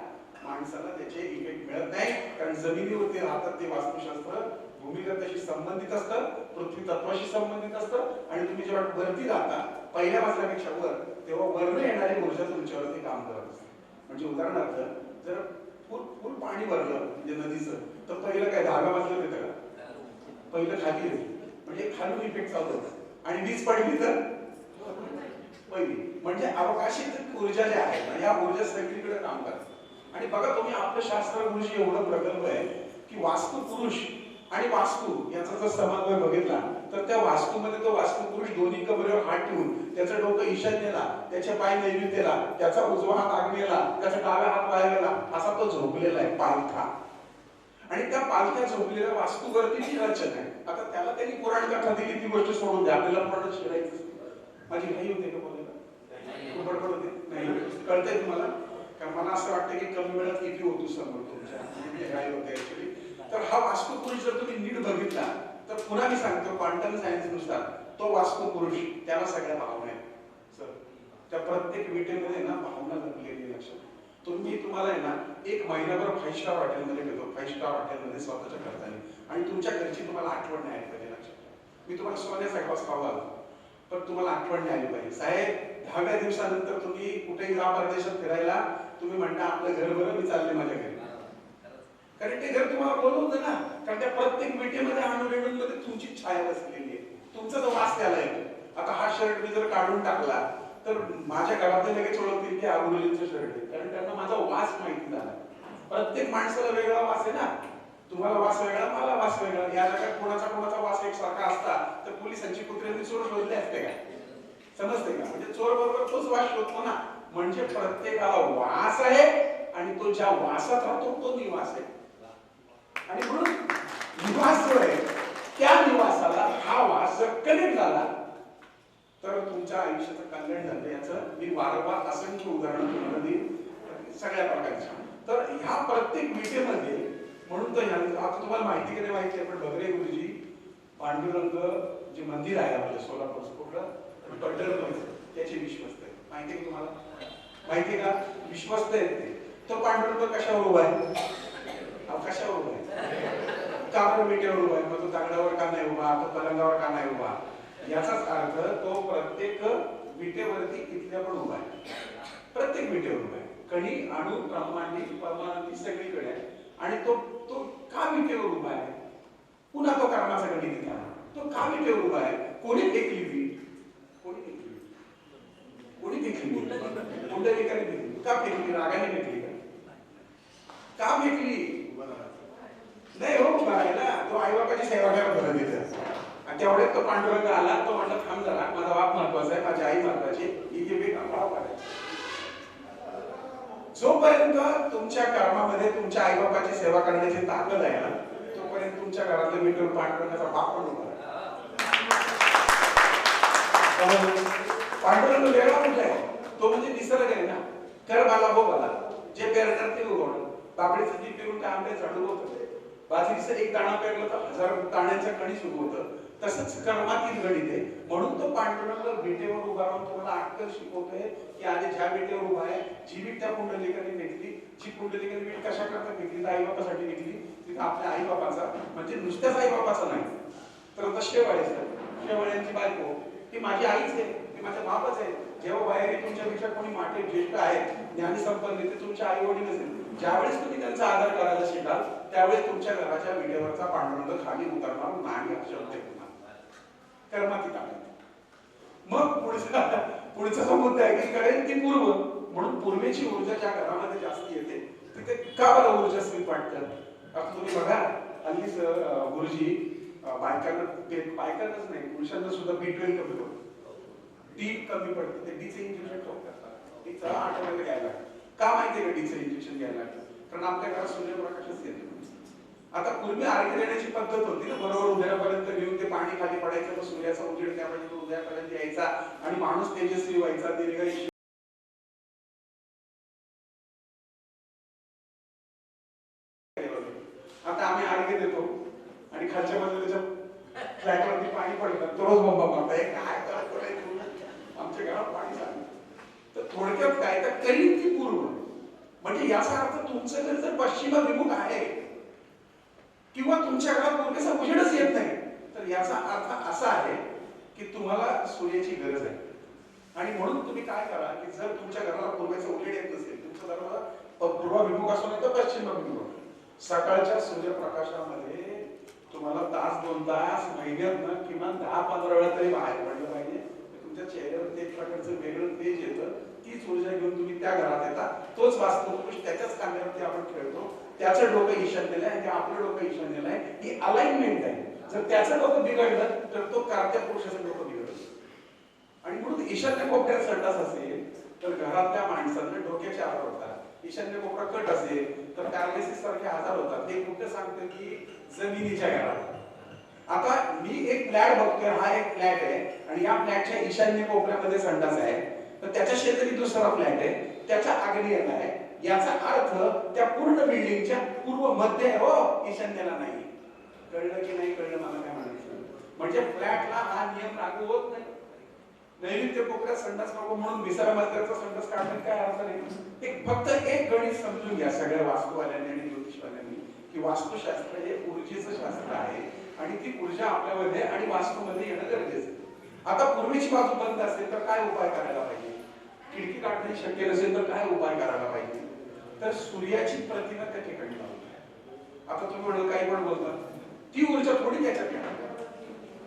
माणसाला त्याचे इफेक्ट मिळत नाही. कारण जमिनीवरती राहतात ते वास्तुशास्त्र भूमिगताशी संबंधित असतं, पृथ्वी तत्वाशी संबंधित असतं. आणि तुम्ही जेव्हा वरती राहता पहिल्या मजल्यापेक्षा वर, तेव्हा वरनं येणारी ऊर्जा तुमच्यावरती काम करत असते. म्हणजे उदाहरणार्थ जर फुल पाणी भरलं म्हणजे नदीचं, तर पहिलं काय 10व्या मजल्यावर येतं का? पहिलं खाली येतं, म्हणजे खालून इफेक्ट चालू होतं. आणि वीज पडली तर पहिली, म्हणजे अवकाशित ऊर्जा ज्या आहेत ना, या ऊर्जा सगळीकडे काम करतात. आणि बघा तुम्ही आपलं शास्त्र गुरुजी एवढं प्रकल्प आहे की वास्तु पुरुष आणि वास्तू याचा जर समन्वय बघितला तर त्या वास्तूमध्ये तो वास्तू पुरुष दोन्ही कमरेवर हात ठेवून, त्याचं डोकं ईशान्येला, त्याचे पाय नैऋत्येला, त्याचा उजवा हात आग्नेयेला, त्याचा डावा हात वायव्येला, असा तो झोपलेला आहे पालथा. आणि त्या पालथ्या झोपलेल्या वास्तूवरती ती रचना आहे. आता त्याला त्यांनी पुराण कथा दिली, ती गोष्ट सोडून द्या, आपल्याला पुराण शिरायचं. माझी घाई होते का बोलायला? बडबड होते नाही, कळतंय तुम्हाला? कारण मला असं वाटतं की कमी वेळात किती होतो समोर तुमच्या घाई होते ऍक्च्युअली. तर हा वास्तू पुरुष जर तुम्ही नीट बघितला तर पुन्हा मी सांगतो क्वांटम सायन्स नुसार तो वास्तू पुरुष, त्याला सगळ्या भावना आहेत सर. त्या प्रत्येक विटेमध्ये ना भावना लपलेली लक्षात. तुम्हाला आहे ना एक महिनाभर 5 स्टार हॉटेलमध्ये घेतो, 5 स्टार हॉटेलमध्ये स्वतःच्या खर्चाने, आणि तुमच्या घरची तुम्हाला आठवण नाही आली पाहिजे. लक्षात ठेवा, मी तुम्हाला सोन्याचा घास खाऊ घालतो, पण तुम्हाला आठवण नाही आली पाहिजे. साहेब 10व्या दिवसानंतर तुम्ही कुठेही जा परदेशात फिरायला, तुम्ही म्हणता आपलं घर बरं, मी चालले माझ्या घरी. कारण ते घर तुम्हाला बोलवतं ना, कारण त्या प्रत्येक मिठीमध्ये आणून तुमची छाया बसलेली आहे, तुमचा जो वास त्याला येतो. आता हा शर्ट मी जर काढून टाकला तर माझ्या घरातले लगेच ओळखतील की अरुणजींचं शर्ट आहे, कारण त्यांना माझा वास माहिती झाला. प्रत्येक माणसाला वेगळा वास आहे ना, तुम्हाला वास वेगळा, मला वास वेगळा. या जगात कोणाचा वास एकसारखा असता तर पोलिसांची कुत्र्यांनी चोर शोधले असते का? समजते का? म्हणजे चोर बरोबर तोच वास शोधतो ना. म्हणजे प्रत्येकाला वास आहे, आणि तो ज्या वासात राहतो तो निवास आहे. आणि म्हणून निवास जो आहे त्या निवासाला हा वास जर कनेक्ट झाला तर तुमच्या आयुष्याचं कल्याण झालं. याचं मी वारंवार असंख्य उदाहरणं तुम्हाला देईन सगळ्या प्रकारची. तर ह्या प्रत्येक विषयामध्ये म्हणून तर आता तुम्हाला माहिती की नाही माहिती आहे, पण भगरे गुरुजी पांडुरंग जे मंदिर आहे आपल्या सोलापूर कुठलं पंढरपूर, त्याचे विश्वस्त आहे. माहिती आहे तुम्हाला? माहिती आहे का? विश्वस्त आहेत ते. तो पांडुरंग कशावर उभा आहे? कशावर उभा आहे? काबर विटेवर उभा आहे. मग तो दगडावर का नाही उभा, तो पलंगावर का नाही उभा? याचाच अर्थ तो प्रत्येक विटेवरती इथल्या पण उभा आहे, प्रत्येक विटेवर उभा आहे. कणी अणु ब्रह्मांडी परमाणू सगळीकडे आहे. आणि तो तो का विटेवर उभा आहे? पुन्हा तो कर्माचा गणित आहे. तो का विटेवर उभा आहे? कोणी फेकली वीट? कोणी फेकली? कोणी फेकली? पुंडलिकाने फेकली. का फेकली? रागाने फेकली का फेकली? नाही हो, ना तो आई बापाची सेवा करत होता तिथे. तेवढ्यात तो पांडुरंग आला. तो म्हणला थांब जरा, माझा बाप महत्वाचा आहे, माझी आई महत्वाची, ही मी भाव काढायची. जोपर्यंत तुमच्या कर्मामध्ये तुमच्या आई बापाची सेवा करण्याची ताकद आहे ना, तोपर्यंत तुमच्या घरातल्या मीटर पांडुरंगाचा बाप पण उभा आहे. पांडुरंग वेगळा कुठे आहे? तो म्हणजे निसर्ग आहे ना. कर बाला हो बाला, जे पेरणार ते उगवणार. पापडीचं बी पेरून त्या आंब्याचं झाड उगवतं. बाजरीचं एक दाणा पेरलं तर 1000 दाण्यांचं कणीस उगवतं. तसंच कर्मातील गणित आहे. म्हणून तो पांडुरंग विटेवर उभा राहून तुम्हाला अक्कल शिकवतोय की आधी ज्या विटेवर उभा आहे, जी वीट त्या पुंडलिकाने फेकली, जी पुंडलिकाने वीट कशा करता फेकली? तर आई बापासाठी फेकली. तिथे आपल्या आई बापाचा, म्हणजे नुसत्याच आई बापाचा नाही, तर आता शेवाळ्यांची बायको ती माझी आईच आहे, ती माझ्या बापच आहे. जेव्हा बाहेर तुमच्यापेक्षा कोणी माटे ज्येष्ठ आहेत, ज्ञानी संपन्न, ते तुमच्या आई वडील असेल, ज्यावेळेस तुम्ही त्यांचा आदर करायला शिकाल त्यावेळेस तुमच्या घराच्या विटेवरचा पांडुरंग खाली उतरणार नाही. अशा कर्माती टाकत. मग पुढचा जो मुद्दा आहे की करेल ती पूर्व, म्हणून पूर्वेची ऊर्जा ज्या घरामध्ये जास्त येते तिथे का बरं ऊर्जा स्वीट वाटतं? आता तुम्ही बघा हल्लीच गुरुजी बायकांनाच नाही, पुरुषांना सुद्धा B12 कमी पडतो, डी कमी पडते. ते डीचं इंजेक्शन ठोक करतात. डीचं आठवड्याला घ्यायला लागतं. का माहितीये का डीचं इंजेक्शन घ्यायला लागतं? कारण आपल्या घरात सूर्यप्रकाशच येतो. आता पूर्वी आरती देण्याची पद्धत होती ना, बरोबर उदयापर्यंत घेऊन ते पाणी खाली पडायचं, तर सूर्याचा उजेड त्यापर्यंत उदयापर्यंत यायचा आणि माणूस तेजस्वी व्हायचा, दीर्घायुष्य. आता आम्ही आरती देतो आणि खालच्या बाजूला फ्लॅटवरती पाणी पडतं, तो रोज बंबा मारता काय करायचं आमच्या घरात पाणी चाललं. तर थोडक्यात काय, तर करीन ती पूर्व, म्हणजे याचा अर्थ तुमचं घर जर पश्चिमाभिमुख आहे किंवा तुमच्या घरात पूर्वेचा उजेडच येत नाही, तर याचा अर्थ असा आहे की तुम्हाला सूर्याची गरज आहे. आणि म्हणून तुम्ही काय करा की जर तुमच्या घराला पूर्वेचा उजेड येत नसेल, तुमचा दरवाजा पूर्वाभिमुख असो नाही तर पश्चिमाभिमुख, सकाळच्या सूर्यप्रकाशामध्ये तुम्हाला तास 2 तास महिन्यात किमान 10-15 वेळा तरी बाहेर पडलं पाहिजे. तुमच्या चेहऱ्यावर एक प्रकारचं वेगळं तेज येतं. तीच ऊर्जा घेऊन तुम्ही त्या घरात येता. तोच वास्तवपुरुष त्याच्याच कांद्यावरती आपण खेळतो. त्याचं डोकं ईशान्येला आहे, आपलं डोकं ईशान्येला आहे. ही अलाइनमेंट आहे. जर त्याचं डोकं बिघडलं तर तो कार्त्या पुरुषाचं डोकं बिघडलं. आणि म्हणून ईशान्य कोपऱ्यात संडास असेल तर घरातल्या माणसांना डोक्याचे आजार होतात. ईशान्य कोपरा कट असेल तर पॅरालिसिस सारखे आजार होतात. ते कुठं सांगतं की जमिनीच्या घरात. आता मी एक फ्लॅट बघतोय, हा एक फ्लॅट आहे आणि या फ्लॅटच्या ईशान्य कोपऱ्यामध्ये संडास आहे, तर त्याच्या शेजारी दुसरा फ्लॅट आहे, त्याच्या आग्नेयेत आहे. याचा अर्थ त्या पूर्ण बिल्डिंगच्या पूर्व मध्ये हो, ईशान्येला नाही. कळलं की नाही कळलं मला काय म्हणायचं? म्हणजे फ्लॅटला हा नियम लागू होत नाही. नैऋत्य कोपऱ्यात संडास नको म्हणून विसरा मार्गाचा संडास काढण्यात काय अर्थ नाही. एक फक्त एक गणित समजून घ्या सगळ्या वास्तुवाल्यांनी आणि ज्योतिषवाल्यांनी की वास्तुशास्त्र हे ऊर्जेचं शास्त्र आहे आणि ती ऊर्जा आपल्यामध्ये आणि वास्तूमध्ये येणं गरजेचं आहे. आता पूर्वेची बाजू बंद असेल तर काय उपाय करायला पाहिजे? खिडकी काढणे शक्य नसेल तर काय उपाय करायला पाहिजे? तर सूर्याची प्रतिमा त्या ठिकाणी लावली. आता तुम्ही काही पण बोलता ती ऊर्जा थोडी त्याच्यात येणार.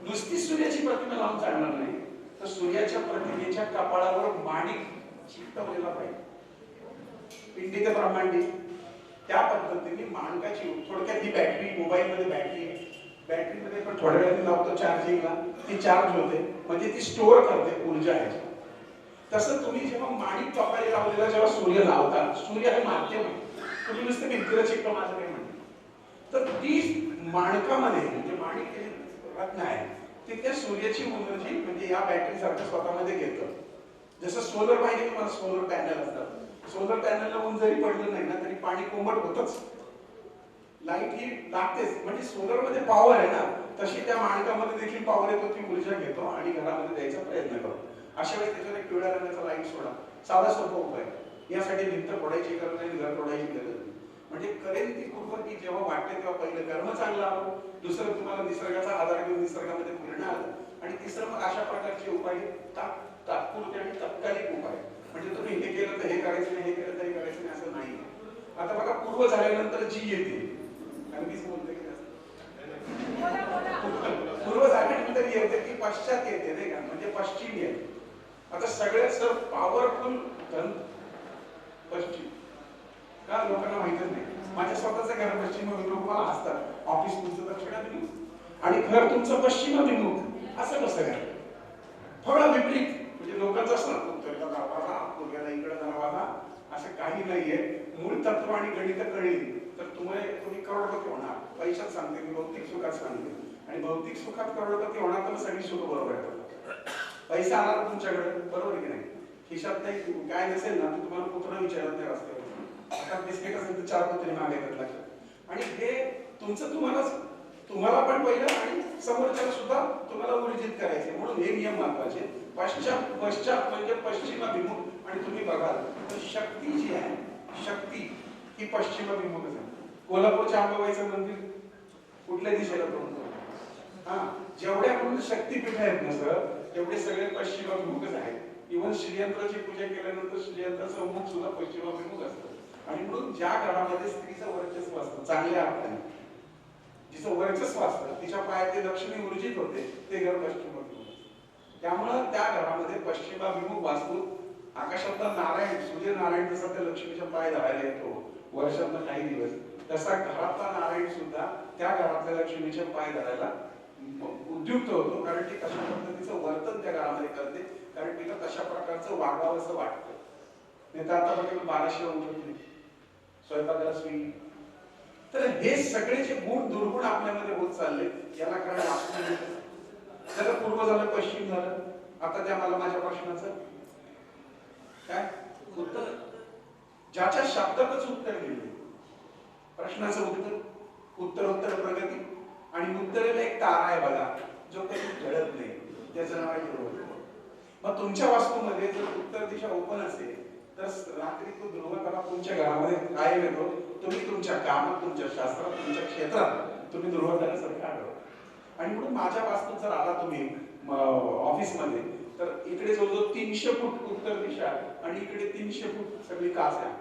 नुसती सूर्याची प्रतिमा लावून चालणार नाही तर सूर्याच्या प्रतिमेच्या कपाळावर माणिक चिकटवलेला पाहिजे. पिंडी ते ब्रह्मांडी त्या पद्धतीने माणकाची थोडक्यात ही बॅटरी मोबाईल मध्ये बॅटरी मध्ये पण थोड्या वेळाने लावतो चार्जिंगला ती चार्ज होते म्हणजे ती स्टोअर करते ऊर्जा आहे. तसं तुम्ही जेव्हा माणिक कपाळी लावलेला जेव्हा सूर्य लावता सूर्य हे माध्यम आहे. तुम्ही नुसतं भिंतीला चिकट माझं काही म्हणतो तर ती माणकामध्ये म्हणजे माणिक रत्न आहे ते त्या सूर्याची एनर्जी म्हणजे या बॅटरी सारखं स्वतःमध्ये घेतं. जसं सोलर पाहिजे तुम्हाला सोलर पॅनल असतात. सोलर पॅनलला ऊन जरी पडलं नाही ना तरी पाणी कोंबट होतच. लाईट ही लागतेच म्हणजे सोलर मध्ये पॉवर आहे ना तशी त्या माणकामध्ये देखील पॉवर येतो. ती ऊर्जा घेतो आणि घरामध्ये द्यायचा प्रयत्न करतो. अशा वेळेस त्याच्यावर एक पिवळ्या रंगाचा लाईट सोडा. साधा सोपा उपाय. यासाठी भिंत फोडायची गरज नाही घर तोडायची गरज नाही. म्हणजे करेल ती पूर्व की जेव्हा वाटते तेव्हा पहिलं कर्म चांगलं आलं दुसरं तुम्हाला निसर्गाचा आधार घेऊन निसर्गामध्ये फिरणं आलं आणि तिसरं मग अशा प्रकारचे उपाय तात्पुरते आणि तत्कालिक उपाय. म्हणजे तुम्ही हे केलं तर हे करायचं नाही हे केलं तर हे करायचं नाही असं नाही. आता बघा पूर्व झाल्यानंतर जी येते आणि मीच बोलते की पूर्व झाल्यानंतर येते ती पश्चात येते नाही का म्हणजे पश्चिम येते. आता सगळ्यात सर पॉवरफुल धन पश्चिम का लोकांना माहितच नाही. माझ्या स्वतःचं घर पश्चिमाभिमुख मला हसतात. ऑफिस तुमचं दक्षिणाभिमुख आणि घर तुमचं पश्चिमाभिमुख असं कसं काय? थोडा विपरीत म्हणजे लोकांचं असं उत्तरेला दरवाजा पूर्वेला इकडे दरवाजा असं काही नाहीये. मूळ तत्व आणि गणित कळली तर तुम्ही करोडपती होणार. पैशात सांगते मी भौतिक सुखात सांगते आणि भौतिक सुखात करोडपती होणार तर सगळी सुख बरोबर आहे. पैसा आला तुमच्याकडे बरोबर की नाही खिशात नाही काय नसेल ना तुम्हाला पुत्र विचारत नाही रस्त्यावर. आता बिस्किट असेल तर 4 कुत्रे मागायला लागतात आणि हे तुमचं तुम्हाला पण पहिलं आणि समोरच्याला सुद्धा तुम्हाला ऊर्जित करायचे म्हणून हे नियम महत्वाचे. पश्चात म्हणजे पश्चिमाभिमुख आणि तुम्ही बघाल तर शक्ती जी आहे शक्ती ही पश्चिमाभिमुखच आहे. कोल्हापूरच्या अंबाबाईचं मंदिर कुठल्या दिशेला तोंड हा जेवढ्या म्हणून शक्तीपीठ आहेत ना सर तेवढे सगळे पश्चिमाभिमुखच आहेत. इव्हन श्रीयंत्राची पूजा केल्यानंतर श्रीयंत्राचं मुख सुद्धा पश्चिमाभिमुख असतं. आणि म्हणून ज्या घरामध्ये स्त्रीचं वर्चस्व असतं चांगल्या अर्थाने जिचं वर्चस्व असतं तिच्या पायात ते लक्ष्मी ऊर्जित होते ते घर पश्चिमाभिमुख. त्यामुळं त्या घरामध्ये पश्चिमाभिमुख वास्तू आकाशातला नारायण सूर्यनारायण जसा त्या लक्ष्मीच्या पाय धरायला येतो वर्षातनं काही दिवस तसा घरातला नारायण सुद्धा त्या घरातल्या लक्ष्मीच्या पाय धरायला उद्युक्त होतो. कारण ती कशा पद्धतीचं वर्तन त्या घरामध्ये करते कारण तिला तशा प्रकारचं वागावं असं वाटतं. नाही तर आता बघा 1200 उठत नाही स्वयंपाकाला स्वी. तर हे सगळे जे गुण दुर्गुण आपल्यामध्ये होत चालले याला कारण वास्तू त्याला पूर्व झालं पश्चिम झालं. आता त्या मला माझ्या प्रश्नाचं काय उत्तर ज्याच्या शब्दातच उत्तर दिले प्रश्नाचं उत्तर प्रगती आणि उत्तरेला एक तारा आहे बघा जो कधी ढळत नाही त्याचं नाव आहे ध्रुव. मग तुमच्या वास्तूमध्ये जर उत्तर दिशा ओपन असेल तर रात्री तो ध्रुव तारा तुमच्या घरामध्ये कायम येतो. तुम्ही तुमच्या कामात तुमच्या शास्त्रात तुमच्या क्षेत्रात तुम्ही ध्रुव ताऱ्यासारखं आढळता. आणि म्हणून माझ्या वास्तूत जर आला तुम्ही ऑफिसमध्ये तर इकडे जवळजवळ 300 फूट उत्तर दिशा आणि इकडे 300 फूट सगळी काच आहे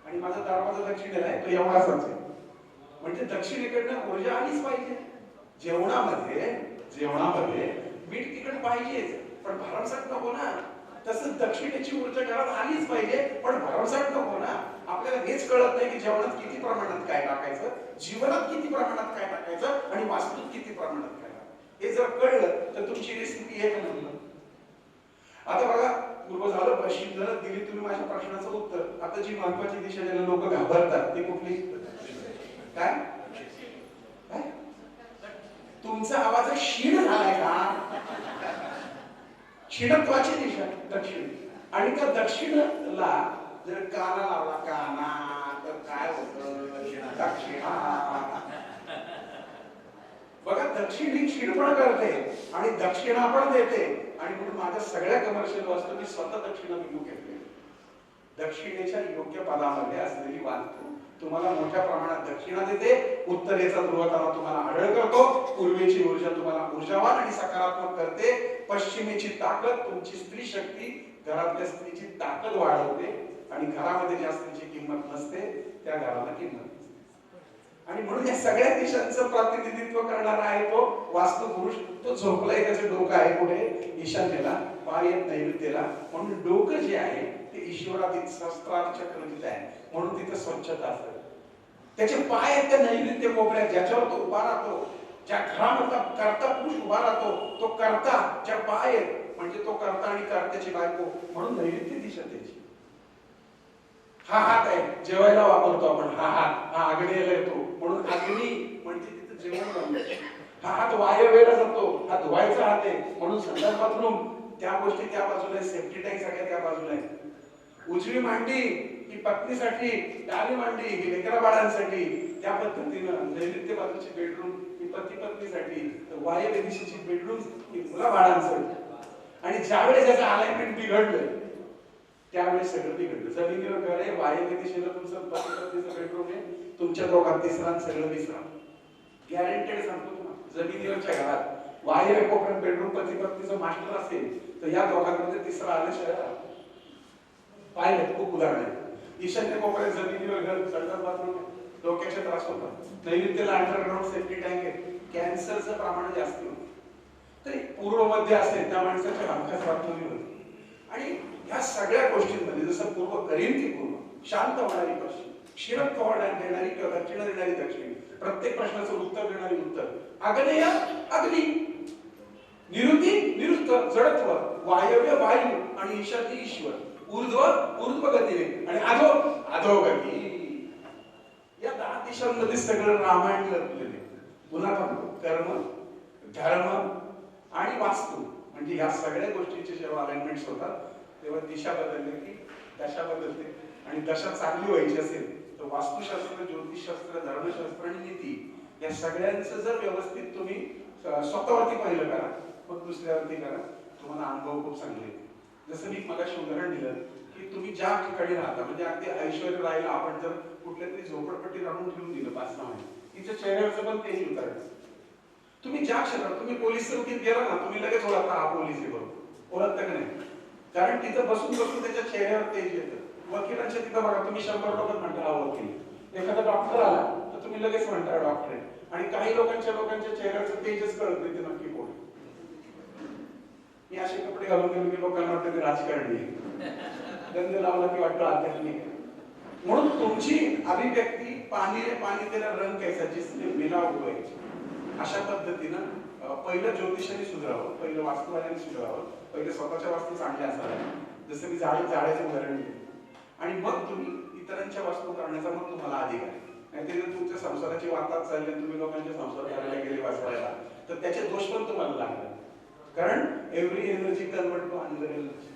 आणि माझा दरवाजा दक्षिणेला आहे तो एवढाच आहे. म्हणजे दक्षिणेकडनं ऊर्जा आलीच पाहिजे. जेवणामध्ये मीठ तिकडे पाहिजेच पण भरमसाठ नको ना. तसंच दक्षिणेची ऊर्जा घरात आलीच पाहिजे पण भरमसाठ नको ना. आपल्याला हेच कळत नाही की जेवणात किती प्रमाणात काय टाकायचं जीवनात किती प्रमाणात काय टाकायचं आणि वास्तूत किती प्रमाणात काय. हे जर कळलं तर तुमची रेसिपी एक नंबर. आता बघा पूर्व झालं पश्चिम झालं दिली तुम्ही माझ्या प्रश्नाचं उत्तर. आता जी महत्वाची दिशा ज्याला लोक घाबरतात ती कुठली काय काय तुमचा आवाज क्षीण झालाय का. क्षीणत्वाची दिशा दक्षिण आणि त्या दक्षिणला जर काना लावला काना तर काय होतं दक्षिणा. बघा दक्षिण ही क्षीण पण करते आणि दक्षिणा पण देते, आणि म्हणून माझ्या सगळ्या कमर्शियल वस्तू मी स्वतः दक्षिणाभिमुख घेतले. दक्षिणेच्या योग्य पदामध्ये असलेली वास्तू तुम्हाला मोठ्या प्रमाणात दक्षिणा देते. उत्तरेचा ध्रुवतारा तुम्हाला आढळ करतो. पूर्वेची ऊर्जा तुम्हाला ऊर्जावान आणि सकारात्मक करते. पश्चिमेची ताकद तुमची स्त्री शक्ती घरातल्या स्त्रीची ताकद वाढवते, आणि घरामध्ये ज्या स्त्रीची किंमत नसते त्या घराला किंमत नसते. आणि म्हणून या सगळ्या दिशांचं प्रतिनिधित्व करणारा आहे तो वास्तू पुरुष. तो झोपलाय, त्याचं डोकं आहे कुठे? ईशान्येला, पाय आहेत नैऋत्येला. म्हणून डोकं जे आहे ते ईश्वरातील सहस्त्रार चक्र जिथे आहे, म्हणून तिथे स्वच्छता असते. त्याचे पाय आहेत त्या नैऋत्य कोपऱ्यात, ज्याच्यावर तो उभा राहतो. ज्या घरामधला कर्ता पुरुष उभा राहतो, तो कर्ता ज्या पाय आहेत म्हणजे तो कर्ता आणि कर्त्याची बायको, म्हणून नैऋत्य दिशा त्याची. हा हात आहे, जेवायला वापरतो आपण. हा हात हा आग्नेयला येतो, म्हणून अग्नी म्हणजे तिथे जेवण बनतं. हा हात वायव्येला जातो, हा धुवायचा हात आहे, म्हणून संडास बाथरूम त्या गोष्टी त्या बाजूला आहे, सेफ्टी टँक सगळ्या त्या बाजूला आहे. उजवी मांडी ही पत्नीसाठी, डावी मांडी ही लेकरा बाळांसाठी. त्या पद्धतीनं नैऋत्य बाजूची बेडरूम ही पती पत्नीसाठी, वायव्य दिशेची बेडरूम ही मुला बाळांसाठी. आणि ज्यावेळेस याचं अलाइनमेंट बिघडलं त्यावेळेस सगळं बिघडलं. जमिनीवर घर आहे, वायव्य दिशेला तुमचं पती पत्नीचं बेडरूम आहे, तुमच्या दोघात तिसरा सगळं विसरा. गॅरंटेड सांगतो तुम्हाला. जमिनीवरच्या घरात वायव्य कोपऱ्यात बेडरूम पती पत्नीचं मास्टर असेल तर या दोघांमध्ये तिसरा आल्याशिवाय पाहिलं. खूप उदाहरण आहे. ईशान्य कोपऱ्यात जमिनीवर घर, संडास बाथरूम, डोक्याचे त्रास होतात. नैऋत्येला अंडरग्राऊंड सेफ्टी टँक आहे, कॅन्सरचं प्रमाण जास्त होतं. तरी पूर्व मध्ये असेल त्या माणसाच्या हमखास बातमी होती. आणि या सगळ्या गोष्टींमध्ये जसं पूर्व करीन ती पूर्व, शांत होणारी पश्चिम, क्षीरत्व देणारी किंवा दक्षिणा देणारी दक्षिण, प्रत्येक प्रश्नाचं उत्तर देणारी उत्तर, आग्नेय अग्नी, निरुती निरुत्तर जडत्व, वायव्य वायू आणि ईशान्य ईश्वर, ऊर्ध्व ऊर्ध्व गतीने आणि अधो अधोगती. या 10 दिशांमध्ये सगळं रामायण लपलेले. पुन्हा कर्म, धर्म आणि वास्तू म्हणजे या सगळ्या गोष्टींचे जेव्हा अलाइनमेंट्स होतात तेव्हा दिशा बदलली की दशा बदलते. आणि दशा चांगली व्हायची असेल तर वास्तुशास्त्र, ज्योतिषशास्त्र, धर्मशास्त्र आणि नीती या सगळ्यांचं जर व्यवस्थित तुम्ही स्वतःवरती पाहिलं करा, मग दुसऱ्यावरती करा, तुम्हाला अनुभव खूप चांगले येतील. जसं मी मगाशी उदाहरण दिलं की तुम्ही ज्या ठिकाणी राहता, म्हणजे अगदी ऐश्वर्य राहिला, आपण जर कुठल्या तरी झोपडपट्टी राहून ठेवून दिलं 5 महिने, तिच्या चेहऱ्यावरचं पण तेज उतरतं. तुम्ही ज्या क्षेत्रात, तुम्ही पोलीस चौकीत गेला ना, तुम्ही लगेच ओळखता हा पोलीस आहे बरोबर, ओळखता का नाही? कारण तिथं बसून बसून त्याच्या चेहऱ्यावर तेज येतं. वकिलांच्या तिथं बघा, तुम्ही 100 लोकांत म्हणता हा वकील. एखादा डॉक्टर आला तर तुम्ही लगेच म्हणता डॉक्टर आहे. आणि काही लोकांच्या चेहऱ्याचं तेजच कळत नाही ते नक्की कोण. मी असे कपडे घालून गेलो की लोकांना वाटतं ते राजकारणी आहे, गंध लावला की वाटतं आध्यात्मिक आहे. म्हणून तुमची अभिव्यक्ती पाणी रे पाणी तेरा रंग कैसा जिसने मिला हुआ है, अशा पद्धतीनं पहिलं ज्योतिषाने सुधारावं, पहिलं वास्तुवाल्याने सुधारावं, पहिले स्वतःच्या वास्तू चांगल्या असाव्या. जसं मी जाळ्याचं उदाहरण दिलं. आणि मग तुम्ही इतरांच्या वास्तू करण्याचा मग तुम्हाला अधिकार आहे. नाहीतर जर तुमच्या संसाराची वाताच चालली, तुम्ही लोकांच्या संसार करायला गेले वाचवायला, तर त्याचे दोष पण तुम्हाला लागतात. कारण every energy convert to another energy.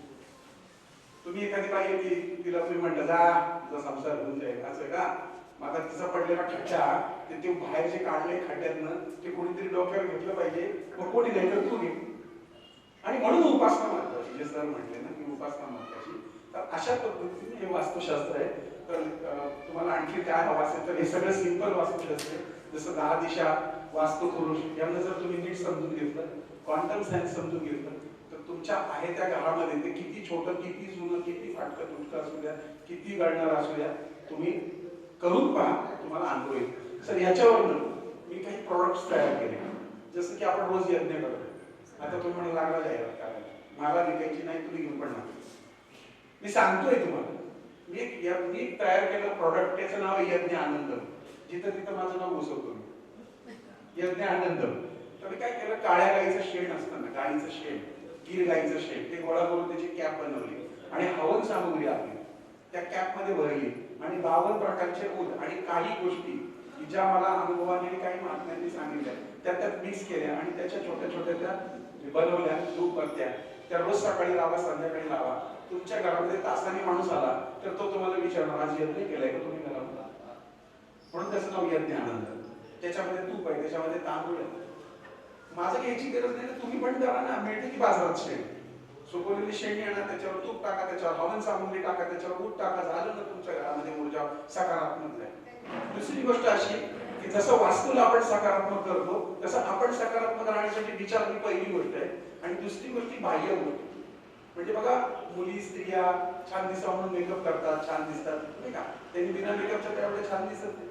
तुम्ही एखादी बाई की तिला तुम्ही म्हणता जा तुझा संसार होऊन जाईल, असं का? मग आता तिचा पडलेला खड्डा ते बाहेर जे काढले खड्ड्यातनं ते कोणीतरी डोक्यावर घेतलं पाहिजे, मग कोणी नाही तर तू घे. आणि म्हणून उपासना महत्वाची, जे सर म्हटले ना की उपासना महत्वाची. तर अशा पद्धतीने हे वास्तुशास्त्र आहे. तर तुम्हाला आणखी काय हवं असेल तर हे सगळं सिंपल वास्तुशास्त्र आहे. जसं 10 दिशा, वास्तू पुरुष यांना जर तुम्ही नीट समजून घेतलं, क्वांटम सायन्स समजून घेतलं, तर तुमच्या आहे त्या घरामध्ये ते किती छोटं, किती जुनं, किती फाटकं तुटकं असू द्या, किती गळणार असू द्या, तुम्ही करून पहा, तुम्हाला अनुभव येईल. सर याच्यावरनं मी काही प्रोडक्ट्स तयार केले. जसं की आपण रोज यज्ञ करतो. आता तुम्ही म्हणून लागला जाहिरात करायला, मला विकायची नाही, तुम्ही घेऊन पण नका. मी सांगतोय तुम्हाला, मी तयार केलं प्रॉडक्ट, त्याचं नाव यज्ञ आनंद. जिथं तिथं माझं नाव घुसवतो मी, यज्ञ आनंद. तर मी काय केलं, काळ्या गाईचं शेण असतं ना, गाईचं शेण, गिर गाईचं शेण, ते गोळा करून त्याची कॅप बनवली आणि हवन सामुग्री आपली त्या कॅप मध्ये भरली आणि 52 प्रकारचे ऊद आणि काही गोष्टी की ज्या मला अनुभवाने काही महात्म्यांनी सांगितल्या त्यात मिक्स केल्या आणि त्याच्या छोट्या छोट्या त्या बनवल्या धूपबत्त्या. त्या रोज सकाळी लावा, संध्याकाळी लावा. तुमच्या घरामध्ये तासाने माणूस आला तर तो तुम्हाला विचारणार आज यज्ञ केलाय का तुम्ही घरामध्ये, म्हणून त्याचं नाव यज्ञ आनंद. त्याच्यामध्ये तूप आहे, त्याच्यामध्ये तांदूळ आहे, माझं घ्यायची गरज नाही ना, तुम्ही पण करा ना, मिळते की बाजारात शेण. सुकवलेली शेणी आणा, त्याच्यावर तूप टाका, त्याच्यावर हवन सामग्री टाका, त्याच्यावर ऊट टाका, झालं ना तुमच्या घरामध्ये ऊर्जा सकारात्मक आहे. दुसरी गोष्ट अशी की जसं वास्तूला आपण सकारात्मक करतो तसं आपण सकारात्मक राहण्यासाठी विचार ही पहिली गोष्ट आहे. आणि दुसरी गोष्ट बाह्य गोष्ट म्हणजे बघा, मुली स्त्रिया छान दिसावं म्हणून मेकअप करतात, छान दिसतात नाही का, त्यांनी बिना मेकअपच्या त्यावेळेला छान दिसत नाही.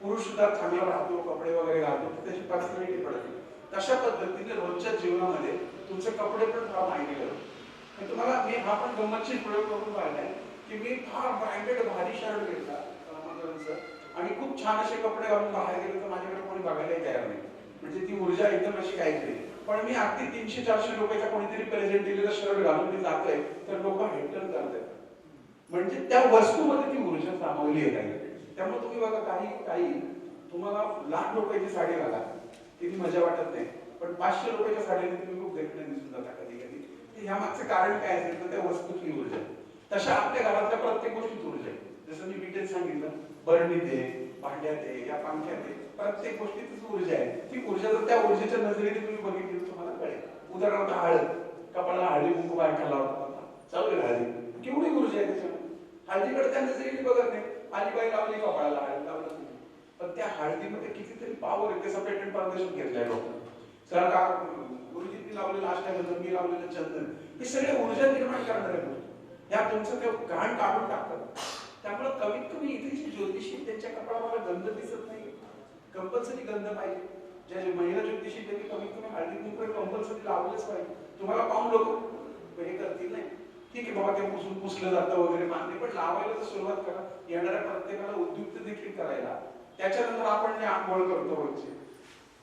पुरुष सुद्धा चांगला राहतो, कपडे वगैरे घालतो, त्याची पर्सनॅलिटी पडते. तशा पद्धतीने रोजच्या जीवनामध्ये तुमचे कपडे पण फार मायने करतो. तुम्हाला मी हा पण गंमतशीर प्रयोग करून पाहिलाय की मी फार ब्रँडेड भारी शर्ट घेतला आणि खूप छान असे कपडे घालून बाहेर गेलो तर माझ्याकडे कोणी बघायलाही तयार नाही. म्हणजे ती ऊर्जा एकदम अशी काहीतरी. पण मी अगदी 300-400 रुपयाचा कोणीतरी प्रेझेंट दिलेला शर्ट घालून मी जातोय तर लोक हेटल करतात. म्हणजे त्या वस्तूमध्ये ती ऊर्जा सामावली आहे. त्यामुळे तुम्ही बघा, काही तुम्हाला लाख रुपयाची साडी घाला, ती मजा वाटत नाही, पण 500 रुपयाच्या साडीने तुम्ही खूप देखणं दिसून जाता कधी कधी. ह्या मागचं कारण काय असेल तर त्या वस्तूची ऊर्जा. तशा आपल्या घरातल्या प्रत्येक गोष्टीत ऊर्जा आहे. जसं मी डिटेल सांगितलं, बरणीत आहे, भांड्यात आहे, या पंख्यात आहे, प्रत्येक गोष्टीतच ऊर्जा आहे. ती ऊर्जा जर त्या ऊर्जेच्या नजरेने तुम्ही बघितली तर तुम्हाला कळेल. उदाहरणार्थ हळद, कपाळाला हळदी कुंकू बायका लावतात, चालू आहे हळदी, केवढी ऊर्जा आहे त्याच्यामध्ये. हळदीकडे त्या नजरेने बघत नाही, आली बाई लावली कपाळाला हळद लावलं, पण त्या हळदीमध्ये कितीतरी पावर आहे. त्याचा पेटंट परमिशन घेतलाय लोकांनी. सरकार गुरुजींनी लावलेलं अष्टगंध, मी लावलेलं चंदन, हे सगळे ऊर्जा निर्माण करणारे गोष्टी. ह्या तुमचं ते घाण काढून टाकतात. त्यामुळे कमीत कमी इथे जे ज्योतिषी त्यांच्या कपाळाला गंध दिसत नाही, कंपल्सरी गंध पाहिजे. ज्या महिला ज्योतिषी त्यांनी कमीत कमी हळदी कुंकू कंपल्सरी लावलंच पाहिजे. तुम्हाला पाहून लोक हे करतील नाही, ठीक आहे बाबा, ते पुसलं जातं वगैरे मान्य, पण लावायला तर सुरुवात करा. येणाऱ्या प्रत्येकाला उद्युक्त देखील करायला. त्याच्यानंतर आपण जे आंघोळ करतो रोजचे,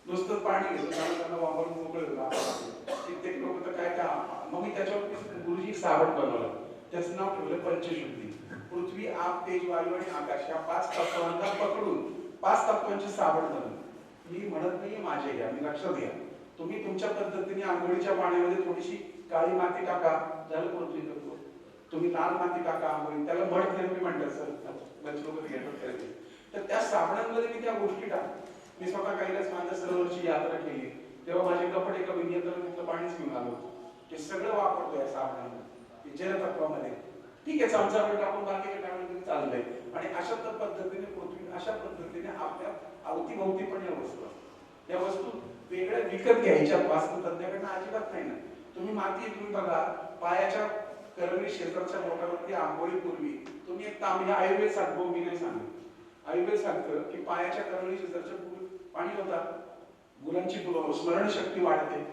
नुसतं पाणी घेतो, त्यांना वापरून मोकळं. कित्येक लोक तर काय मग मी त्याच्यावर गुरुजी साबण बनवलं, त्याचं नाव ठेवलं पंचशुद्धी. पृथ्वी, आप, तेज, वायू आणि आकाश या 5 तत्वांना पकडून 5 तत्वांचे साबण बनवलं. मी म्हणत नाहीये माझे घ्या, मी लक्षात घ्या. तुम्ही तुमच्या पद्धतीने आंघोळीच्या पाण्यामध्ये थोडीशी काळी माती टाका, झालं पृथ्वी तत्व. तुम्ही लाल माती टाका आंघोळी, त्याला मड थेरपी म्हणतात सर, बरेच लोक घेतात थेरपी. तर त्या साबणांमध्ये मी त्या गोष्टी टाकतो. मी स्वतः कैलास मानसरोवरची यात्रा केली तेव्हा माझे कपडे कमी येताना तिथलं पाणीच घेऊन आलो. ते सगळं वापरतो या साबणामध्ये, जलतत्वामध्ये. ठीक आहे, चमचावर टाकून बाकीच्या टाकून चाललंय. आणि अशा पद्धतीने पृथ्वी, अशा पद्धतीने आपल्या अवतीभोवती पण या वस्तू असतात. या वस्तू वेगळ्या विकत घ्यायच्या वास्तू तज्ञाकडनं अजिबात नाही ना. तुम्ही माती, तुम्ही बघा पायाच्या करवली शेजारच्या बोटावरती आंघोळीपूर्वी तुम्ही एक तांबे, आयुर्वेद सांगतो, मी नाही सांगतो, आयुर्वेद सांगतं की पायाच्या करवली शेजारच्या पाणी होता, मुलांची स्मरणशक्ती वाढते.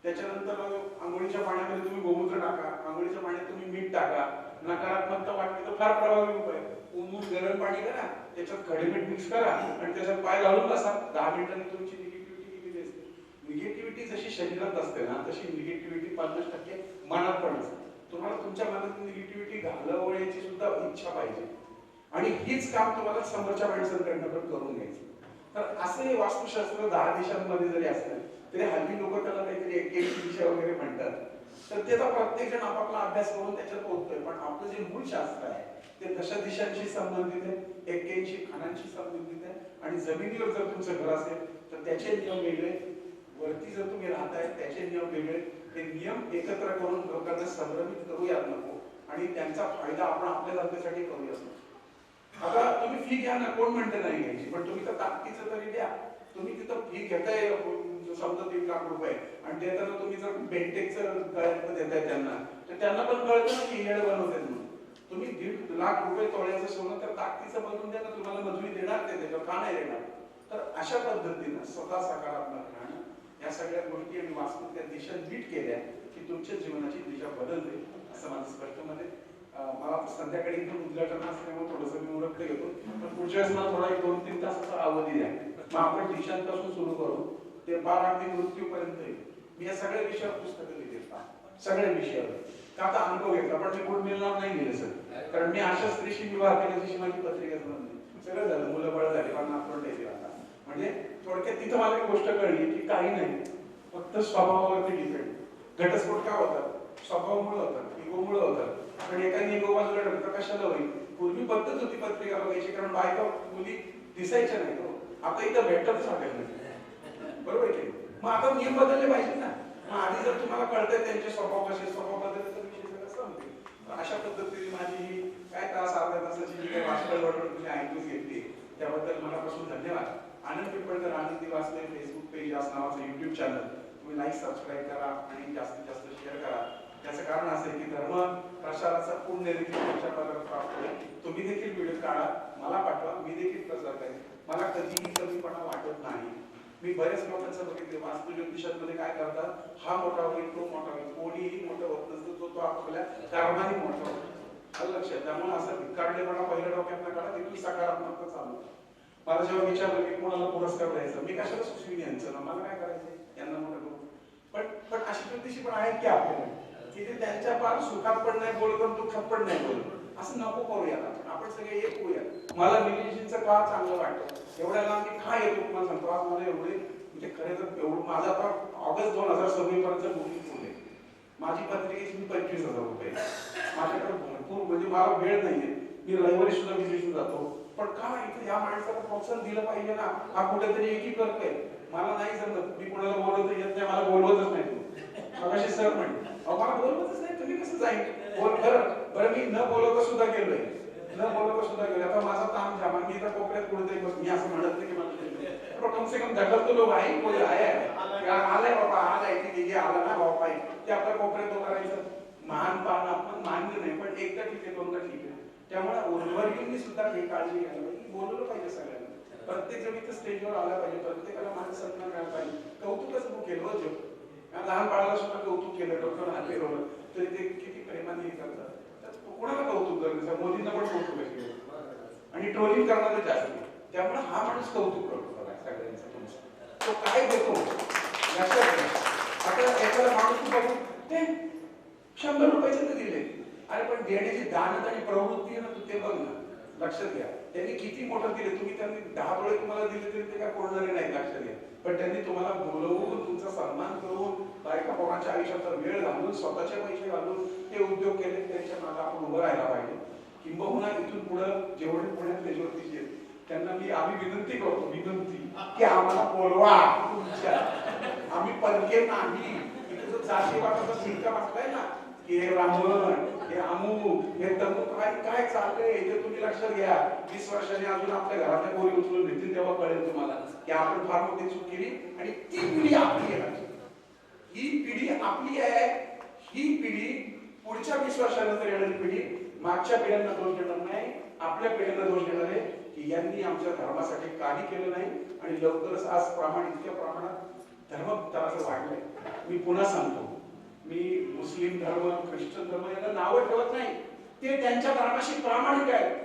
त्याच्यानंतर आंघोळीच्या पाण्यामध्ये तुम्ही गोमूत्र टाका, आंघोळीच्या पाण्यात तुम्ही मीठ टाका, नकारात्मकता वाटते तर फार प्रभावी उपाय. ऊन गरम पाणी करा, त्याच्यात खडे मीठ मिक्स करा आणि त्याच्यात पाय घालून बसा. 10 मिनिटांनी तुमची निगेटिव्हिटी गेली असते. निगेटिव्हिटी जशी शरीरात असते ना, तशी निगेटिव्हिटी 50% मनात पण असते. तुम्हाला तुमच्या मनात निगेटिव्हिटी घालवण्याची सुद्धा इच्छा पाहिजे आणि हीच काम तुम्हाला समोरच्या माणसांकडनं पण करून घ्यायचं. तर असं हे वास्तुशास्त्र 10 दिशांमध्ये जरी असलं तरी हल्ली लोक त्याला काहीतरी 81 दिशा वगैरे म्हणतात. तर त्याचा प्रत्येक जण आपापला अभ्यास करून त्याच्यात पोहोचतोय. पण आपलं जे मूळ शास्त्र आहे ते दश दिशांशी संबंधित आहे, 81 खानांशी संबंधित आहे. आणि जमिनीवर जर तुमचं घर असेल तर त्याचे नियम वेगळे, वरती जर तुम्ही राहताय त्याचे नियम वेगळे. ते नियम एकत्र करून लोकांना संभ्रमित करूयात नको आणि त्यांचा फायदा आपण आपल्या धंद्यासाठी करूयात. आता तुम्ही फी घ्या ना, कोण म्हणते नाही घ्यायची, पण तुम्ही तर ताकदीचं तरी द्या. तुम्ही तिथं फी घेताय समजा 3 लाख रुपये आणि देताना तुम्ही जर बेंटेक्सचं गळ्यात देताय त्यांना, तर त्यांना पण कळतं ना की येड बनवते म्हणून. तुम्ही 1.5 लाख रुपये तोळ्याचं सोनं तर ताकदीचं बनवून द्या ना, तुम्हाला मजुरी देणार ते, त्याच्यावर का नाही देणार. तर अशा पद्धतीनं स्वतः सकारात्मक राहणं, या सगळ्या गोष्टी आणि वास्तूच्या दिशा नीट केल्या की तुमच्या जीवनाची दिशा बदलते, असं माझं स्पष्ट मत आहे. मला संध्याकाळी इथून उद्घाटन असल्यामुळे थोडंसं मी उरकलं घेतो, पण पुढच्या वेळेस मला थोडा 2-3 तासाचा अवधी द्या. मग आपण दिशांपासून सुरू करू ते 12 अगदी मृत्यूपर्यंत. मी या सगळ्या विषयावर पुस्तकं लिहिली, सगळ्या विषयावर. का आता अनुभव घेतला, पण मी गुड मिळणार नाही गेले सर, कारण मी अशा स्त्रीशी विवाह केला जशी माझी पत्रिकाच बनली. सगळं झालं, मुलं बाळ झाली, पण आपण द्यायची आता. म्हणजे थोडक्यात तिथं मला एक गोष्ट कळली की काही नाही, फक्त स्वभावावरती डिपेंड. घटस्फोट का होतात? स्वभावामुळे होतात, इगोमुळे होतात. पण एखादी इगो बाजूला ठेवलं कशाला होईल? पूर्वी पद्धत होती पत्रिका बघायची, कारण बायका मुली दिसायच्या नाही. आता इथं भेटतच हॉटेल, बरोबर की मग आता नियम बदलले पाहिजे ना. मग आधी जर तुम्हाला कळतंय त्यांचे स्वभाव कसे, स्वभाव बदलले तर विषय सगळं संपते. अशा पद्धतीने माझी ही काय तास अर्ध्या तासाची जी काही वाचपळ तुम्ही ऐकून घेतली त्याबद्दल मनापासून धन्यवाद. आनंद पिंपळकर आनंदी वाचले फेसबुक पेज नावाचं युट्यूब चॅनल तुम्ही लाईक सबस्क्राईब करा आणि जास्तीत जास्त शेअर करा. त्याचं कारण असं आहे की धर्म प्रसाराचा पुण्य देखील तुमच्या पदार्थ प्राप्त होईल. तुम्ही देखील व्हिडिओ काढा, मला पाठवा, मी देखील प्रसार करेन. मला कधीही कमीपणा वाटत नाही. मी बऱ्याच लोकांचं बघितले वास्तू ज्योतिषामध्ये काय करतात, हा मोठा होईल तो मोठा होईल, कोणीही मोठं होत नसतं, तो आपल्या कर्माने मोठा होतो. लक्षात. त्यामुळे असं भिकारडेपणा पहिल्या डोक्यात काढा, तिथून सकारात्मक चालू. मला जेव्हा विचारलं की कोणाला पुरस्कार द्यायचा, मी कशाला सुचवीन यांचं ना, मला काय करायचं यांना मोठं करू. पण अशी ज्योतिषी पण आहेत की आपल्याला की ते त्यांच्या फार सुखात पण नाही बोलत आणि दुःखात पण नाही बोलत. असं नको करूया, आपण सगळे एक होऊया. मला निलेशजींचं का चांगलं वाटतं, एवढ्या लांब मी का येतो तुम्हाला सांगतो. आज मला एवढे म्हणजे खरे तर एवढं माझा आता ऑगस्ट 2026 पर्यंत बुकिंग फुल आहे. माझी पत्रिकेची मी 25,000 रुपये. माझ्याकडे भरपूर म्हणजे मला वेळ नाहीये, मी रविवारी सुद्धा विजिटला जातो. पण का इथे या माणसाला प्रोत्साहन दिलं पाहिजे ना, हा कुठेतरी एकी करतोय. मला नाही जमत, मी कोणाला बोलवत येत नाही, मला बोलवतच नाही. तू मगाशी सर म्हणे मला बोलवतच नाही, तुम्ही कसं जाईल बोल. बरं मी न बोलवता सुद्धा गेलोय, न बोलवता सुद्धा गेलोय. आता माझा ताम जामा, मी इथं कोपऱ्यात कुठेतरी बस, मी असं म्हणत नाही की मला कम से कम ढकलतो लोक आहे कोणी आहे आलाय बाबा, आलाय की आला ना बाबा ते आपल्या कोपऱ्यात तो करायचं. महानपण आपण मान्य नाही, पण एकदा ठीक आहे, दोनदा ठीक आहे. त्यामुळे उर्वरितांनी सुद्धा काही काळजी घ्यायला पाहिजे, बोलवलं पाहिजे सगळ्यांना. प्रत्येक जण इथं स्टेजवर आला पाहिजे, प्रत्येकाला माझं सन्मान मिळाला पाहिजे. कौतुकच तू केलं होतं, लहान बाळाला सुद्धा कौतुक केलं, डॉक्टर हात फिरवलं तरी ते किती प्रेमाने हे करतात. तर कोणाला कौतुक करायचं, मोदींना पण कौतुक केलं आणि ट्रोलिंग करणारे जास्त. त्यामुळे हा माणूस कौतुक करतो सगळ्यांचं तुमचं, तो काय देतो लक्षात घ्या. आता एखादा माणूस बघू ते 100 रुपयाचे तर दिले, अरे पण देण्याची दानत आणि प्रवृत्ती आहे ना, तू ते बघ ना. लक्षात घ्या, त्यांनी किती मोठं दिले. तुम्ही त्यांनी 10 डोळे तुम्हाला दिले तरी ते काय कोणणारे नाही, लक्षात घ्या. पण त्यांनी तुम्हाला बोलवून तुमचा सन्मान करून बायका पोरांच्या आयुष्यात वेळ घालून स्वतःचे पैसे घालून ते उद्योग केले. त्यांच्या मागे आपण उभं राहायला पाहिजे. किंबहुना इथून पुढे जेवढे पुण्यातले ज्योतिषी आहेत त्यांना आम्ही विनंती करतो, विनंती की आम्हाला बोलवा तुमच्या, आम्ही परके नाही. इथे जो जातीवादाचा शिक्का बसलाय ना की हे ब्राह्मण, हे अमू, हे तमू, काय चाललंय इथे तुम्ही लक्षात घ्या. 20 वर्षांनी अजून आपल्या घरातल्या पोरी उचलून घेतील तेव्हा कळेल तुम्हाला की आपण फार मोठी चूक केली. आणि ती पिढी आपली आहे, ही पिढी आपली आहे. ही पिढी पुढच्या 20 वर्षानंतर येणारी पिढी मागच्या पिढ्यांना दोष देणार नाही, आपल्या पिढ्यांना दोष देणार आहे की यांनी आमच्या धर्मासाठी काही केलं नाही. आणि लवकरच आज इतक्या प्रमाणात धर्म तराचं वाढलंय. मी पुन्हा सांगतो, मी मुस्लिम धर्म, ख्रिश्चन धर्म यांना नावं ठेवत नाही. ते त्यांच्या धर्माशी प्रामाणिक आहेत,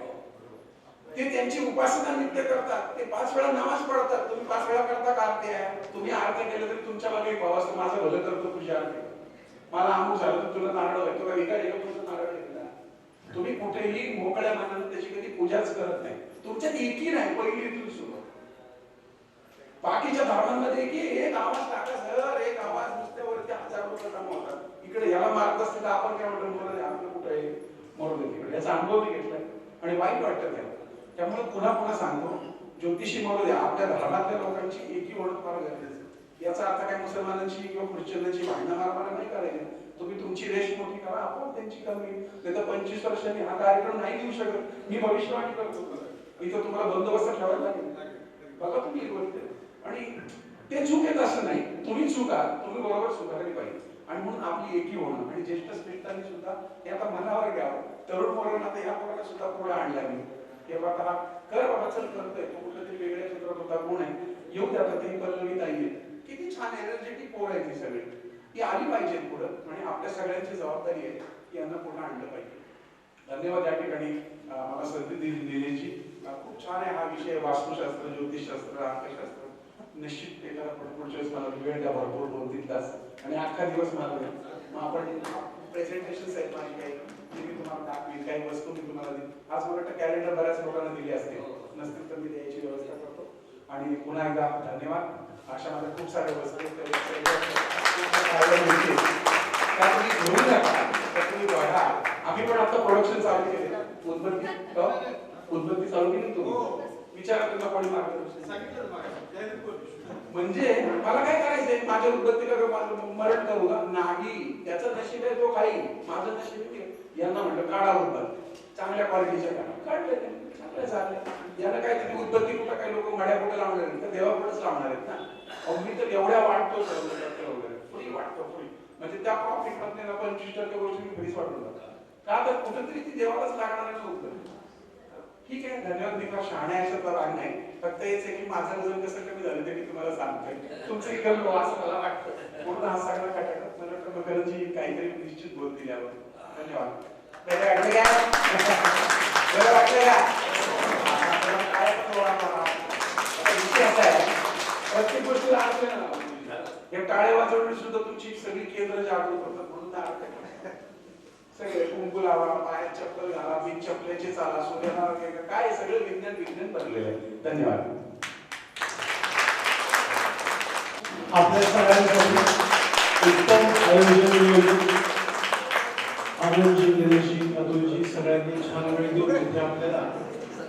ते त्यांची उपासना नित्य करतात, ते 5 वेळा नमाज पढतात. तुम्ही 5 वेळा करता का आरती आहे? तुम्ही आरती केलं तरी तुमच्या मागे एक भाव असतो, माझं भलं करतो तुझी आरती. मला अमुक झालं तर तुला नारळ आहे, तुला विकार आहे तुझं नारळ आहे. तुम्ही कुठेही मोकळ्या मनाने त्याची कधी पूजाच करत नाही. तुमच्यात एकी नाही, पहिली इथून सुरू. बाकीच्या धर्मांमध्ये की एक आवाज टाका सर, एक आवाज नुसत्यावरती 1000 रुपये जमा होतात. इकडे याला मारत असते तर आपण काय म्हणतो, आपलं कुठे आहे मरून तिकडे. याचा अनुभव मी घेतलाय आणि वाईट वाटतं त्याला. त्यामुळे पुन्हा सांगतो, ज्योतिषी मरू द्या, आपल्या धर्मातल्या लोकांची एकी होणं फार गरजेचं. याचा अर्थ काय मुसलमानांची किंवा ख्रिश्चनांची भांडणं मारमारा नाही करायची. तुम्ही तुमची रेश मोठी करा, आपण त्यांची कमी. नाही तर 25 वर्षांनी हा कार्यक्रम नाही देऊ शकत. मी भविष्यवाणी करतो, इथं तुम्हाला बंदोबस्त ठेवायला लागेल. बघा तुम्ही ही गोष्ट, आणि ते चूक येत असं नाही, तुम्ही चुका, तुम्ही बरोबर सुधारली पाहिजे. आणि म्हणून आपली एकी होणं आणि ज्येष्ठ श्रेष्ठांनी सुद्धा हे आता मनावर घ्यावं. तरुण पोरांना आता या पोराला सुद्धा पुढे आणला मी, हे बाबा कर बाबा, चल करतोय, तो कुठेतरी वेगळ्या क्षेत्रात होता, कोण आहे येऊ द्या. ते पल्लवी नाहीये, किती छान एनर्जेटिक पोर आहे ती सगळी, ती आली पाहिजे पुढं. आणि आपल्या सगळ्यांची जबाबदारी आहे की यांना पुढे आणलं पाहिजे. धन्यवाद या ठिकाणी मला संधी दिल्याची. खूप छान आहे हा विषय, वास्तुशास्त्र, ज्योतिषशास्त्र, अंकशास्त्र. निश्चित एखादा पुढच्या वेळेस मला वेळ द्या, भरपूर 2-3 तास आणि अख्खा दिवस मला वेळ. मग आपण प्रेझेंटेशन आहेत माझी काही, मी तुम्हाला दाखवीन, काही वस्तू मी तुम्हाला देईन. आज मला वाटतं कॅलेंडर बऱ्याच लोकांना दिली असते, नसतील तर मी द्यायची व्यवस्था करतो. आणि पुन्हा एकदा धन्यवाद. अशा माझ्या खूप साऱ्या वस्तू तुम्ही घेऊन नका, तुम्ही बघा. आम्ही पण आता प्रोडक्शन चालू केले, उदबत्ती चालू केली तुम्ही. विचारा तुला कोणी मार्गदर्शन म्हणजे मला काय करायचंय. माझ्या उद्बत्तीला मरण करू का नाही, त्याचं नशीब आहे तो खाई, माझं नशीब आहे. यांना म्हटलं काढा उद्बत्ती, चांगल्या क्वालिटीच्या काढले, चांगले चालले. याला काय तुम्ही उद्बत्ती कुठं काही लोक मड्या कुठं लावणार आहेत का, देवापुढेच लावणार आहेत ना. मी तर एवढ्या वाटतो वगैरे पुढे वाटतो पुढे, म्हणजे त्या प्रॉफिट मधले 25% गोष्टी मी घरीच वाटून जातात का, तर कुठेतरी ती देवालाच लागणार आहे ना उद्बत्ती. ठीक आहे, धन्यवाद. मी फार शहाण्या अशा तर राग नाही, फक्त हेच आहे की माझं वजन कसं कमी झालं ते मी तुम्हाला सांगतोय, तुमचं कमी व्हावं असं मला वाटतं. म्हणून हा सगळा कटाकट मला वाटतं मकरंजी काहीतरी निश्चित बोल दिल्यावर. धन्यवाद. बरं वाटलं का? बरं वाटलं का? काय पण ओळखणार विषय असा आहे, प्रत्येक गोष्टीला अर्थ आहे ना. हे टाळे वाजवणे सुद्धा तुमची सगळी केंद्र जागृत होतात, म्हणून अर्थ सगळे कुंकू लावा, पायात चप्पल घाला, बिन चपल्याचे चाला, सूर्यनारायण काय सगळं विज्ञान विज्ञान भरलेलं आहे. धन्यवाद. आपल्या सगळ्यांसाठी उत्तम आयोजन आनंदजी, दिनेशजी, अतुलजी सगळ्यांनी छान वेळ देऊन इथे आपल्याला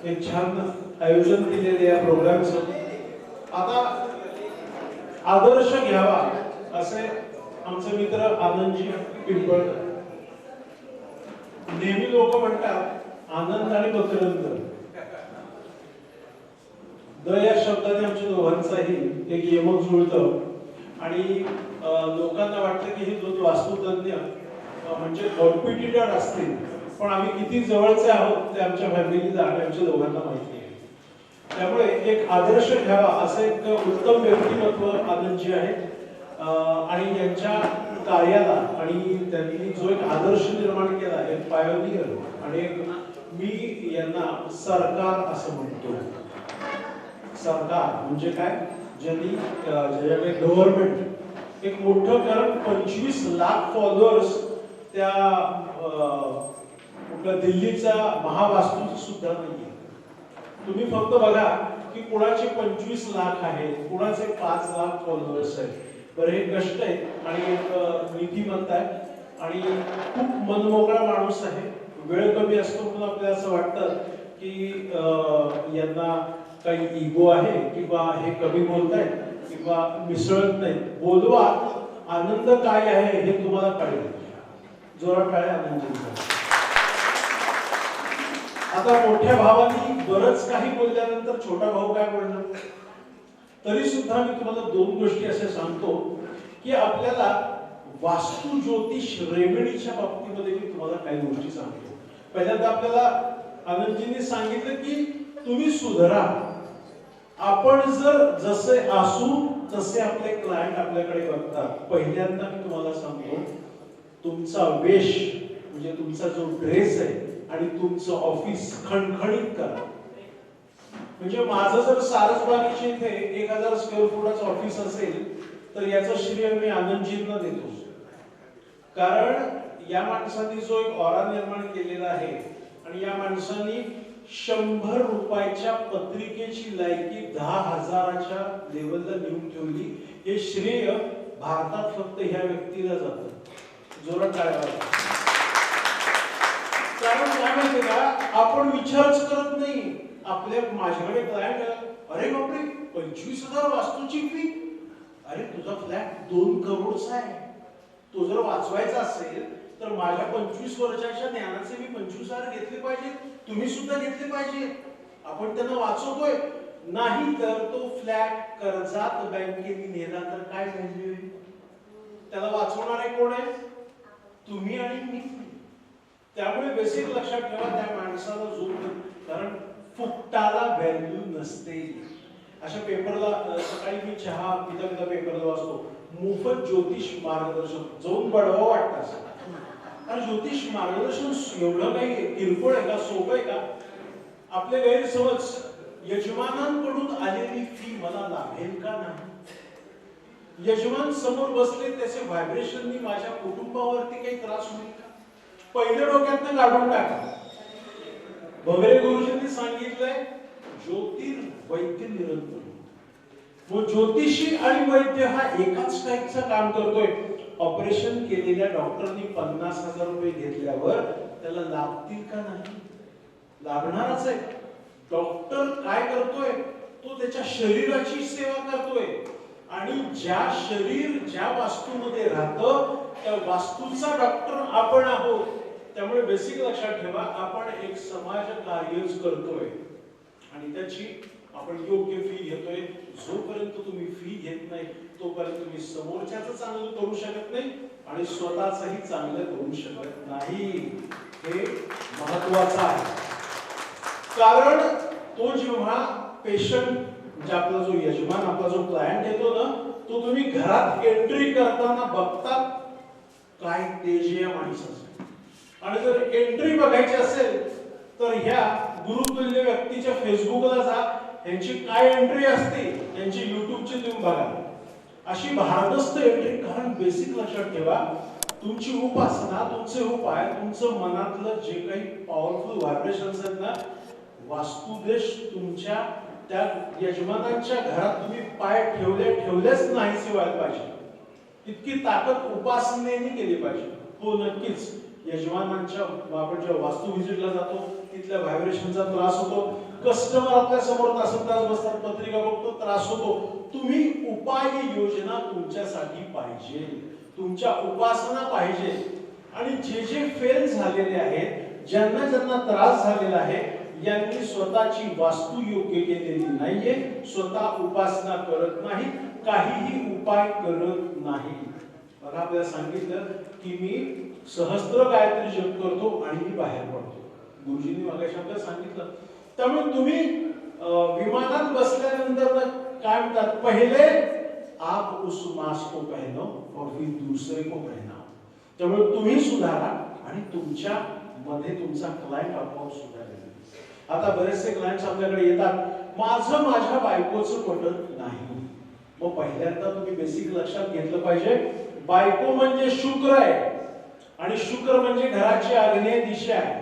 एक छान आयोजन केलेले या प्रोग्रामचं. आता आदर्श घ्यावा असे आमचे मित्र आनंदजी पिंपळकर. नेहमी लोक म्हणतात आनंद आणि मकरंद, द या शब्दाने आमच्या दोघांचाही एक यमक जुळतं. आणि लोकांना वाटतं की हे दोन वास्तुतज्ञ म्हणजे कॉम्पिटिटर असतील, पण आम्ही किती जवळचे आहोत ते आमच्या फॅमिलीला आणि आमच्या दोघांना माहिती आहे. त्यामुळे एक आदर्श घ्यावा असं एक उत्तम व्यक्तिमत्व आनंदजी आहे. आणि यांच्या कार्याला आणि त्यांनी जो एक आदर्श निर्माण केला आहे, पायोनियर, आणि मी यांना सरकार असं म्हणतो. सरकार म्हणजे काय, ज्यांनी ज्याच्याकडे गव्हर्नमेंट एक मोठं, कारण 25 लाख फॉलोअर्स त्या दिल्लीचा महावास्तू सुद्धा नाहीये. तुम्ही फक्त बघा की कुणाचे 25 लाख आहेत, कुणाचे 5 लाख फॉलोअर्स आहेत. बरं, हे कष्ट आहेत आणि एक नीतिमत्ता आहे आणि खूप मनमोकळा माणूस आहे. वेळ कमी असतो म्हणून आपल्याला असं वाटतं की यांना काही इगो आहे किंवा हे कमी बोलतायत किंवा मिसळत नाहीत. बोलवा, आनंद काय आहे हे तुम्हाला कळेल. जोरात टाळ्या आनंदजींचा. आता मोठ्या भावानी बरंच काही बोलल्यानंतर छोटा भाऊ काय बोलणार, तरी सुद्धा मी तुम्हाला दोन गोष्टी असे सांगतो की आपल्याला वास्तू ज्योतिष रेमेडीच्या बाबतीमध्ये मी तुम्हाला काही गोष्टी सांगतो. पहिल्यांदा आपल्याला आनंदजींनी सांगितलं की तुम्ही सुधरा. आपण जर जसे असू तसे आपले क्लायंट आपल्याकडे बघतात. पहिल्यांदा मी तुम्हाला सांगतो, तुमचा वेश म्हणजे तुमचा जो ड्रेस आहे आणि तुमचं ऑफिस खणखणीत करा. म्हणजे माझं जर सारसबागेच्या इथे 1000 स्क्वेअर फुटाचं ऑफिस असेल तर याचं श्रेय मी आनंदजींना देतो. कारण या माणसांनी जो एक ऑरा निर्माण केलेला आहे आणि या माणसांनी 100 रुपयाच्या पत्रिकेची लायकी 10,000च्या लेवलला नेऊन ठेवली. हे श्रेय भारतात फक्त ह्या व्यक्तीला जातं. जोरात टाळ्या वाजवा. कारण काय माहितीये का, आपण विचारच करत नाही. आपल्या माझ्याकडे क्लायंट, अरे बापरे 25,000 वास्तूची फी, अरे तुझा फ्लॅट 2 करोडचा आहे. तो जर वाचवायचा असेल तर माझ्या 25 वर्षाच्या ज्ञानाचे मी 25,000 घेतले पाहिजे, तुम्ही सुद्धा घेतले पाहिजे. आपण त्यांना वाचवतोय. नाही तर तो फ्लॅट कर्जात बँकेने नेला तर काय व्हॅल्यू आहे? त्याला वाचवणारे कोण आहे? तुम्ही आणि मी. त्यामुळे बेसिक लक्षात ठेवा, त्या माणसाला जो, कारण फुकटाला व्हॅल्यू नसते. अशा पेपरला सकाळी मी चहा पिता पिता पेपरला वाचतो, मोफत ज्योतिष मार्गदर्शन. जाऊन बडवा वाटतं असं. आणि ज्योतिष मार्गदर्शन एवढं काही किरकोळ आहे का, सोपं आहे का? आपले गैरसमज, यजमानांकडून आलेली फी मला लाभेल का नाही? यजमान समोर बसले, त्याचे व्हायब्रेशननी माझ्या कुटुंबावरती काही त्रास होईल का? पहिल्या डोक्यातनं काढून टाका. भगरे गुरुजींनी सांगितलंय ज्योतिर्वैद्य निरंतर. वो ज्योतिषी आणि वैद्य हा एकाच टाईपचं काम करतोय. ऑपरेशन केलेल्या डॉक्टरनी 50,000 रुपये घेतल्यावर त्याला लाभतील का नाही? लागणारच आहे. डॉक्टर काय करतोय, तो त्याच्या शरीराची सेवा करतोय. आणि ज्या शरीर ज्या वास्तूमध्ये राहतं त्या वास्तूचा डॉक्टर आपण आहोत. त्यामुळे बेसिक लक्षात ठेवा, आपण एक समाज कार्यच करतोय आणि त्याची आपण योग्य फी घेतोय. जोपर्यंत तुम्ही फी घेत नाही तोपर्यंत तुम्ही समोरच्याचं चांगलं करू शकत नाही आणि स्वतःचंही चांगलं करू शकत नाही. हे महत्वाचं आहे. कारण तो जेव्हा पेशंट म्हणजे आपला जो यजमान आपला जो क्लायंट येतो ना, तो तुम्ही घरात एंट्री करताना बघता काय तेज या माणसाचं. आणि जर एंट्री बघायची असेल तर ह्या गुरुतुल्य व्यक्तीच्या फेसबुकला जा, यांची काय एंट्री असते यांची युट्यूबची तुम्ही बघा. अशी भारदस्त एंट्री. कारण बेसिक लक्षात ठेवा, तुमची उपासना तुमचे उपाय तुमचं मनातलं जे काही पॉवरफुल व्हायब्रेशन्स आहेत ना, वास्तुदेश तुमच्या त्या यजमानांच्या घरात तुम्ही पाय ठेवलेच नाहीसे व्हायला पाहिजे. इतकी ताकद उपासनेने केली पाहिजे. हो नक्कीच यजमानांच्या आपण जेव्हा वास्तू व्हिजिटला जातो तिथल्या व्हायब्रेशनचा त्रास होतो. कस्टमर आपल्या समोर तास बसतात, पत्रिका बघतो, त्रास होतो. तुम्ही उपाय योजना तुमच्यासाठी पाहिजे, तुमच्या उपासना पाहिजे. आणि जे जे फेल झालेले आहेत, ज्यांना ज्यांना त्रास झालेला आहे, यांनी स्वतःची वास्तू योग्य केलेली नाहीये, स्वतः उपासना करत नाही, काहीही उपाय करत नाही. बघा आपल्याला सांगितलं की मी सहस्त्र गायत्री जप करतो आणि मी बाहेर पडतो. गुरुजींनी मगाशी आपल्याला सांगितलं. त्यामुळे तुम्ही विमानात बसल्यानंतर काय म्हणतात, पहिले आप उस मास्क को पहनो और फिर दूसरे को पहनाओ. त्यामुळे तुम्ही सुधारा आणि तुमच्या मध्ये तुमचा क्लायंट आपोआप सुधारेल. आता बरेचसे क्लायंट्स आपल्याकडे येतात, माझं माझ्या बायकोचं पटत नाही. मग पहिल्यांदा तुम्ही बेसिक लक्षात घेतलं पाहिजे, बायको म्हणजे शुक्र आहे आणि शुक्र म्हणजे घराची आग्नेय दिशा आहे.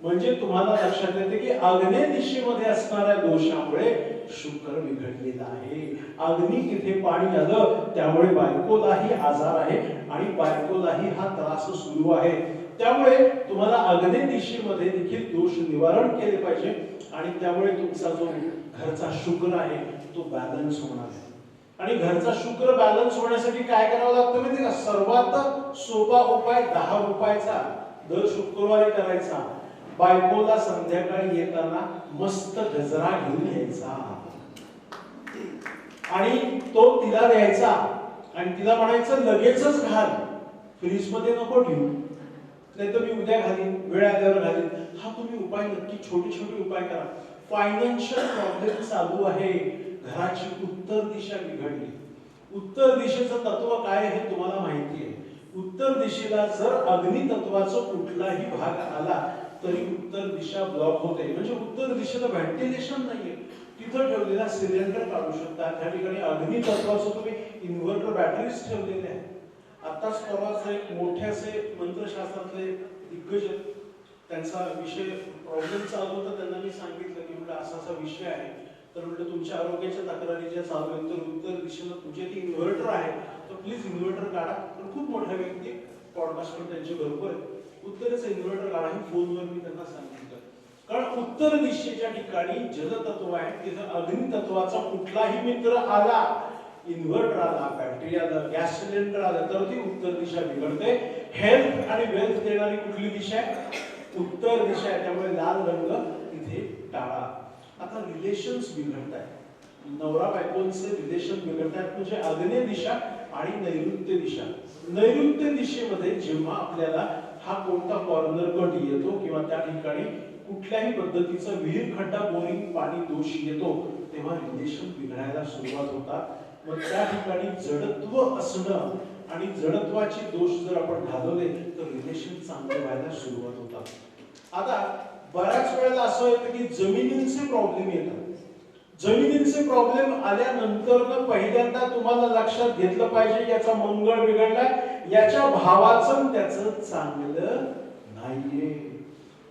म्हणजे तुम्हाला लक्षात येते की आग्नेय दिशेमध्ये असणाऱ्या दोषामुळे शुक्र बिघडलेला आहे. अग्नी तिथे पाणी आलं त्यामुळे बायकोलाही आजार आहे आणि बायकोलाही हा त्रास सुरू आहे. त्यामुळे तुम्हाला आग्नेय दिशेमध्ये देखील दोष निवारण केले पाहिजे आणि त्यामुळे तुमचा जो घरचा शुक्र आहे तो बॅलन्स होणार आहे. आणि घरचा शुक्र बॅलन्स होण्यासाठी काय करावं लागतं माहिती का? सर्वात सोपा उपाय 10 रुपयाचा दर शुक्रवारी करायचा. बायकोला संध्याकाळी येताना मस्त गजरा घेऊन यायचा आणि तो तिला द्यायचा आणि तिला म्हणायचं लगेचच घाल, फ्रीज मध्ये नको ठेवू, नाही तर मी उद्या घालीन, वेळ आल्यावर घालीन. हा तुम्ही उपाय नक्की छोटे छोटे उपाय करा. फायनान्शियल प्रॉब्लेम चालू आहे, घराची उत्तर दिशा बिघडली. उत्तर दिशेचं तत्व काय हे तुम्हाला माहिती आहे. उत्तर दिशेला जर अग्नी तत्वाचा कुठलाही भाग आला तरी उत्तर दिशा ब्लॉक होते. म्हणजे उत्तर दिशेला व्हेंटिलेशन नाहीये. तिथं ठेवलेला सिलेंडर काढू शकता. त्या ठिकाणी अग्नी तत्वाचं तुम्ही इन्व्हर्टर बॅटरीज ठेवलेले आहेत. आताच परवाच एक मोठ्याचे मंत्रशास्त्रातले दिग्गज त्यांचा विषय प्रॉब्लेम चालू होता. त्यांना मी सांगितलं की म्हटलं असा विषय आहे, तर म्हटलं तुमच्या आरोग्याच्या तक्रारी ज्या चालू आहेत तर उत्तर दिशेला तुमचे ते इन्व्हर्टर आहे तर प्लीज इन्व्हर्टर काढा. तर खूप मोठ्या व्यक्ती पॉडकास्ट पण त्यांचे भरपूर आहे. उत्तरेचं इन्व्हर्टर काढा हे फोनवर मी त्यांना सांगितलं. कारण उत्तर दिशेच्या ठिकाणी जलतत्व आहे, तिथं अग्नी तत्वाचा कुठलाही मित्र आला, इन्व्हर्टर आला, बॅटरी आला, गॅस सिलेंडर आला तर ती उत्तर दिशा बिघडते. हेल्थ आणि वेल्थ देणारी कुठली दिशा आहे? उत्तर दिशा आहे. त्यामुळे लाल रंग इथे टाळा. आता रिलेशन्स बिघडत आहेत, नवरा बायकोंचे रिलेशन बिघडत आहेत. म्हणजे आग्नेय दिशा आणि नैऋत्य दिशा. नैऋत्य दिशेमध्ये जेव्हा आपल्याला हा कोणता कॉर्नर कट येतो किंवा त्या ठिकाणी कुठल्याही पद्धतीचा विहीर खड्डा बोरिंग पाणी दोष येतो तेव्हा रिलेशन बिघडायला सुरुवात होतात. मग त्या ठिकाणी जडत्व असणं आणि जडत्वाचे दोष जर आपण घालवले तर रिलेशन चांगले व्हायला सुरुवात होतात. आता बऱ्याच वेळेला असं येतं की जमिनींचे प्रॉब्लेम येतात. जमिनींचे प्रॉब्लेम आल्यानंतर पहिल्यांदा तुम्हाला लक्षात घेतलं पाहिजे याचा मंगळ बिघडलाय, याच्या भावाचं त्याचं चांगलं नाहीये.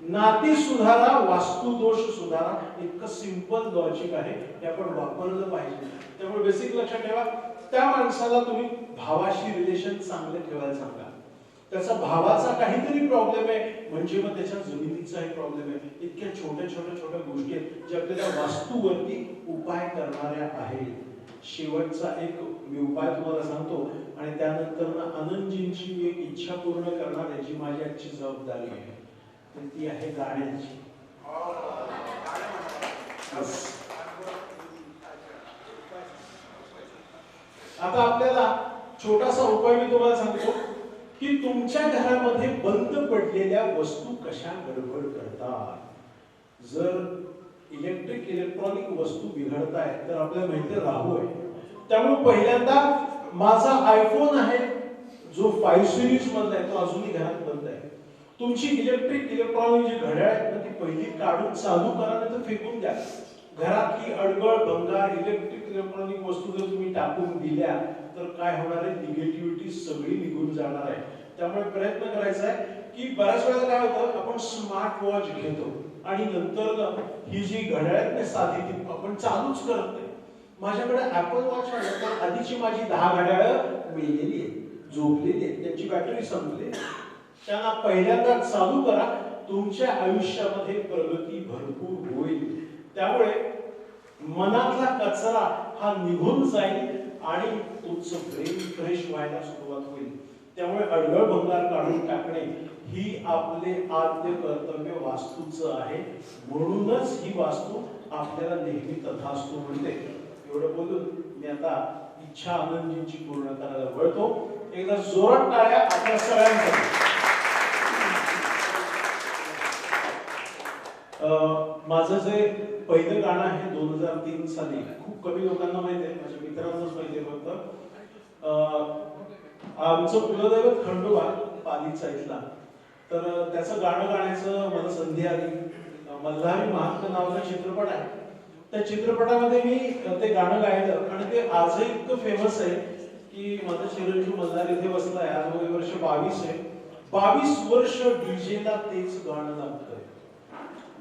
नाती सुधारा, वास्तु दोष सुधारा. इतकं सिंपल लॉजिक आहे, हे आपण वापरलं पाहिजे. त्यामुळे बेसिक लक्षात ठेवा, त्या माणसाला तुम्ही भावाशी रिलेशन चांगले ठेवायला सांगा. त्याचा भावाचा काहीतरी प्रॉब्लेम आहे म्हणजे मग त्याच्या जमिनीचाही प्रॉब्लेम आहे. इतक्या छोट्या छोट्या गोष्टी आहेत ज्या आपल्याला वास्तूवरती उपाय करणाऱ्या आहेत. शेवटचा एक मी उपाय तुम्हाला सांगतो आणि त्यानंतर ना आनंदजींची एक इच्छा पूर्ण करण्याची माझी आजची जबाबदारी आहे, तर ती आहे गाण्याची. आता आपल्याला छोटासा उपाय मी तुम्हाला सांगतो की तुमच्या घरामध्ये बंद पडलेल्या वस्तू कशा गडबड करतात. जर इलेक्ट्रॉनिक वस्तू बिघडतायत तर आपल्याला माहिती राहू आहे. त्यामुळे पहिल्यांदा माझा आयफोन आहे जो 5 सिरीज मधला आहे तो अजूनही घरात बंद आहे. तुमची इलेक्ट्रॉनिक जी घड्याळ आहे ना ती पहिली काढून चालू करा नाही तर फेकून द्या. घरातली अडगळ भंगार इलेक्ट्रॉनिक वस्तू जर तुम्ही टाकून दिल्या तर काय होणार आहे, निगेटिव्हिटी सगळी निघून जाणार आहे. त्यामुळे प्रयत्न करायचा आहे की बऱ्याच वेळा काय होतं आपण स्मार्ट वॉच घेतो आणि नंतर ही जी घड्याळ आहे ना साधी ती आपण चालूच करत नाही. माझ्याकडे ऍपल वॉच आहे तर आधीची माझी 10 घड्याळ मेलेली आहे, झोपलेली आहे, त्यांची बॅटरी संपली. त्यांना पहिल्यांदा चालू करा, तुमच्या आयुष्यामध्ये प्रगती भरपूर होईल. त्यामुळे मनातला कचरा हा निघून जाईल आणि तुमचं ब्रेन फ्रेश व्हायला सुरुवात होईल. त्यामुळे अडगळ भंगार काढून टाकणे ही आपले आद्य कर्तव्य वास्तूचं आहे. म्हणूनच ही वास्तू आपल्याला नेहमी तथास्तु म्हणते. एवढं बोलून मी आता इच्छा आनंदजींची पूर्ण करायला वळतो. एकदा जोरात टाळ्या आपल्या सगळ्यांसाठी. माझं जे पहिलं गाणं आहे 2003 साली, खूप कमी लोकांना माहिती आहे, माझ्या मित्रांनाच माहिती आहे फक्त. आमचं कुलदैवत खंडोबा पालीचा इथला, तर त्याचं गाणं गाण्याचं मला संधी आली. मल्हारी महात्मा नावाचा चित्रपट आहे, त्या चित्रपटामध्ये मी ते गाणं गायलं आणि ते आजही इतकं फेमस आहे की माझा चिरंजीव मल्हार इथे बसलाय. आज वय वर्ष 22 आहे. 22 वर्ष डीजेला तेच गाणं लागतंय.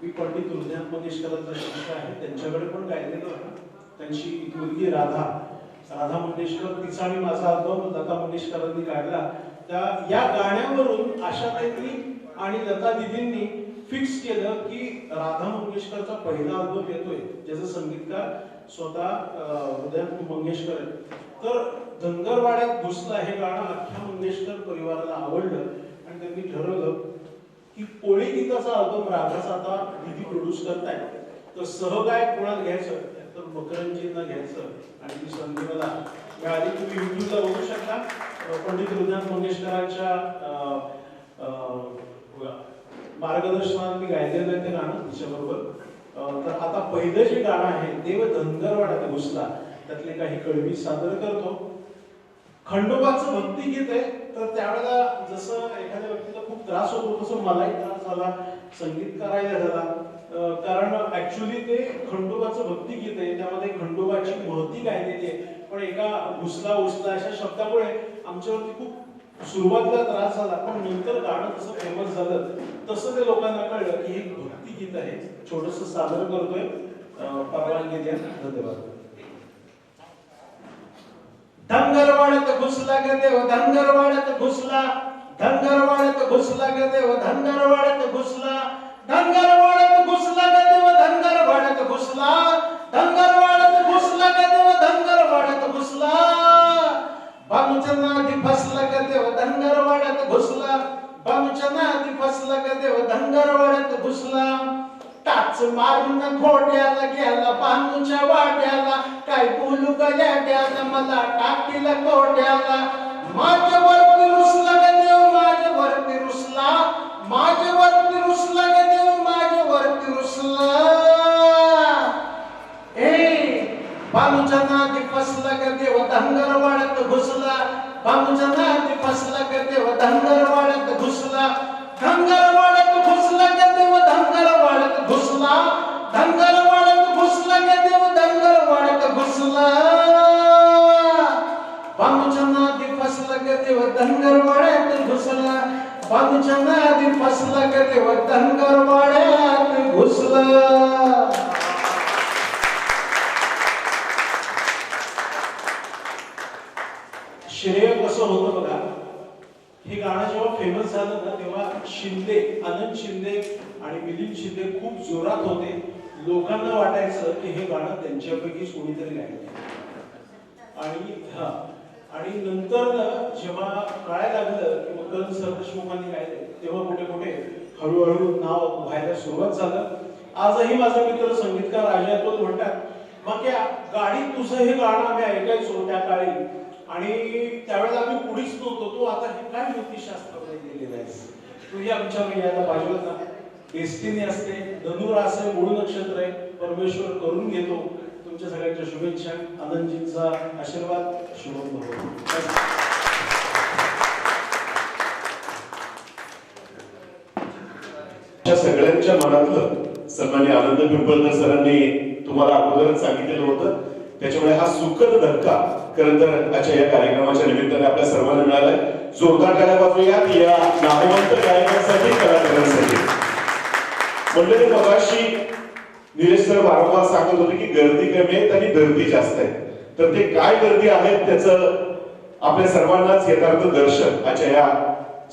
मी पंडित हृदयान मंगेशकरांचा शिष्य आहे, त्यांच्याकडे पण गायलेलं आहे. त्यांची एक मुलगी राधा मंगेशकर, तिचा आणि माझा अल्बम लता मंगेशकरांनी गायला. त्या या गाण्यावरून आशाताईंनी आणि लता दीदींनी फिक्स केलं की राधा मंगेशकरचा पहिला अल्बम येतोय ज्याचा संगीतकार स्वतः हृदयान मंगेशकर आहे. तर धनगरवाड्यात घुसला हे गाणं अख्ख्या मंगेशकर परिवाराला आवडलं आणि त्यांनी ठरवलं की कोळी गीताचा अल्बम राधाचा आता दीदी प्रोड्यूस करतायत, तर सहगायक कोणाला घ्यायचं तर मकरंदजींना घ्यायचं. आणि ती संधी मला मिळाली. तुम्ही युट्यूबला बघू शकता पंडित हृदयान मंगेशकरांच्या मार्गदर्शनात मी गायलेलं आहे ते गाणं तिच्याबरोबर. तर आता पहिलं जे गाणं आहे देव धनगरवाड्यात घुसला त्यातले काही कळवी सादर करतो. खंडोबाचं भक्तिगीत आहे, तर त्यावेळेला जसं एखाद्या व्यक्तीला खूप त्रास होतो तसं मलाही त्रास झाला, संगीत करायला झाला. कारण ऍक्च्युली ते खंडोबाचं भक्तिगीत आहे, त्यामध्ये खंडोबाची महती गायलेली आहे. पण एका घुसला उचला अशा शब्दामुळे आमच्यावरती खूप सुरुवातीला त्रास झाला, पण नंतर गाणं तसं फेमस झालं तसं ते लोकांना कळलं की हे भक्तिगीत आहे. छोटंसं सादर करतोय, परवानगी द्या. धन्यवाद. धनगरवाड्यात घुसला ग देव धनगरवाड्यात घुसला, धनगरवाड्यात घुसला ग देव धनगरवाड्यात घुसला, धनगरवाड्यात घुसला ग देव धनगरवाड्यात घुसला, धनगरवाड्यात घुसला ग देव धनगरवाड्यात घुसला, बांगच्या नादी फसला ग देव धनगरवाड्यात घुसला, बांगच्या नादी फसला ग देव धनगरवाड्यात घुसला, टाच मारून खोट्याला गेला बांगूच्या वाट्याला, काय बोलू गड्याला मला टाकीला कोट्याला, माझ्यावरती रुसला ग देव माझ्यावरती रुसला, माझ्यावरती रुसला ग देव माझ्यावरती रुसला, बांगूच्या नादी फसला ग देव धनगरवाड्यात घुसला, बांगूच्या नादी फसला ग देव धनगरवाड्यात घुसला, धनगरवाड्यात घुसला ग देव धनगरवाड्यात घुसला, धनगरवाड्यात घुसला ग देव धनगरवाड्यात घुसला, बांगूच्या नादी फसला ग देव धनगरवाड्यात घुसला, बांगूच्या नादी फसला ग देव धनगरवाड्यात घुसला. श्रेय कसं होतं बघा, हे गाणं जेव्हा फेमस झालं ना तेव्हा शिंदे, आनंद शिंदे आणि मिलिंद शिंदे खूप जोरात होते. लोकांना वाटायचं की हे गाणं त्यांच्यापैकी कोणीतरी गायलं. आणि नंतर ना जेव्हा कळायला लागलं की मग सर देशमुखांनी काय तेव्हा कुठे कुठे हळूहळू नाव व्हायला सुरुवात झालं. आजही माझा मित्र संगीतकार राजा तो म्हणतात मग या गाडीत तुझं हे गाणं आम्ही ऐकायचो त्या काळी आणि त्यावेळेला आम्ही पुढीच नव्हतो. तू आता हे काय ज्योतिषशास्त्रामध्ये गेलेला आहेस, तू या विचारून यायला पाहिजे होता. डेस्टिनी असते, धनुरास आहे, मूळ नक्षत्र आहे, परमेश्वर करून घेतो. तुमच्या सगळ्यांच्या शुभेच्छा, आनंदजींचा आशीर्वाद, शुभम भवो. सगळ्यांच्या मनातलं सन्माननीय आनंद पिंपळकर सरांनी तुम्हाला अगोदरच सांगितलेलं होतं. त्याच्यामुळे हा सुखद धक्का खरं तर आजच्या या कार्यक्रमाच्या निमित्ताने आपल्या सर्वांना मिळालाय. जोरदार टाळ्या वाजवूयात या नामवंत गायकांसाठी, कलाकारांसाठी. मंडळी, मगाशी निलेश सर वारंवार सांगत होते की गर्दी कमी आहे आणि गर्दी जास्त आहे. तर ते काय गर्दी आहे त्याचं आपल्या सर्वांनाच यथार्थ दर्शन आजच्या या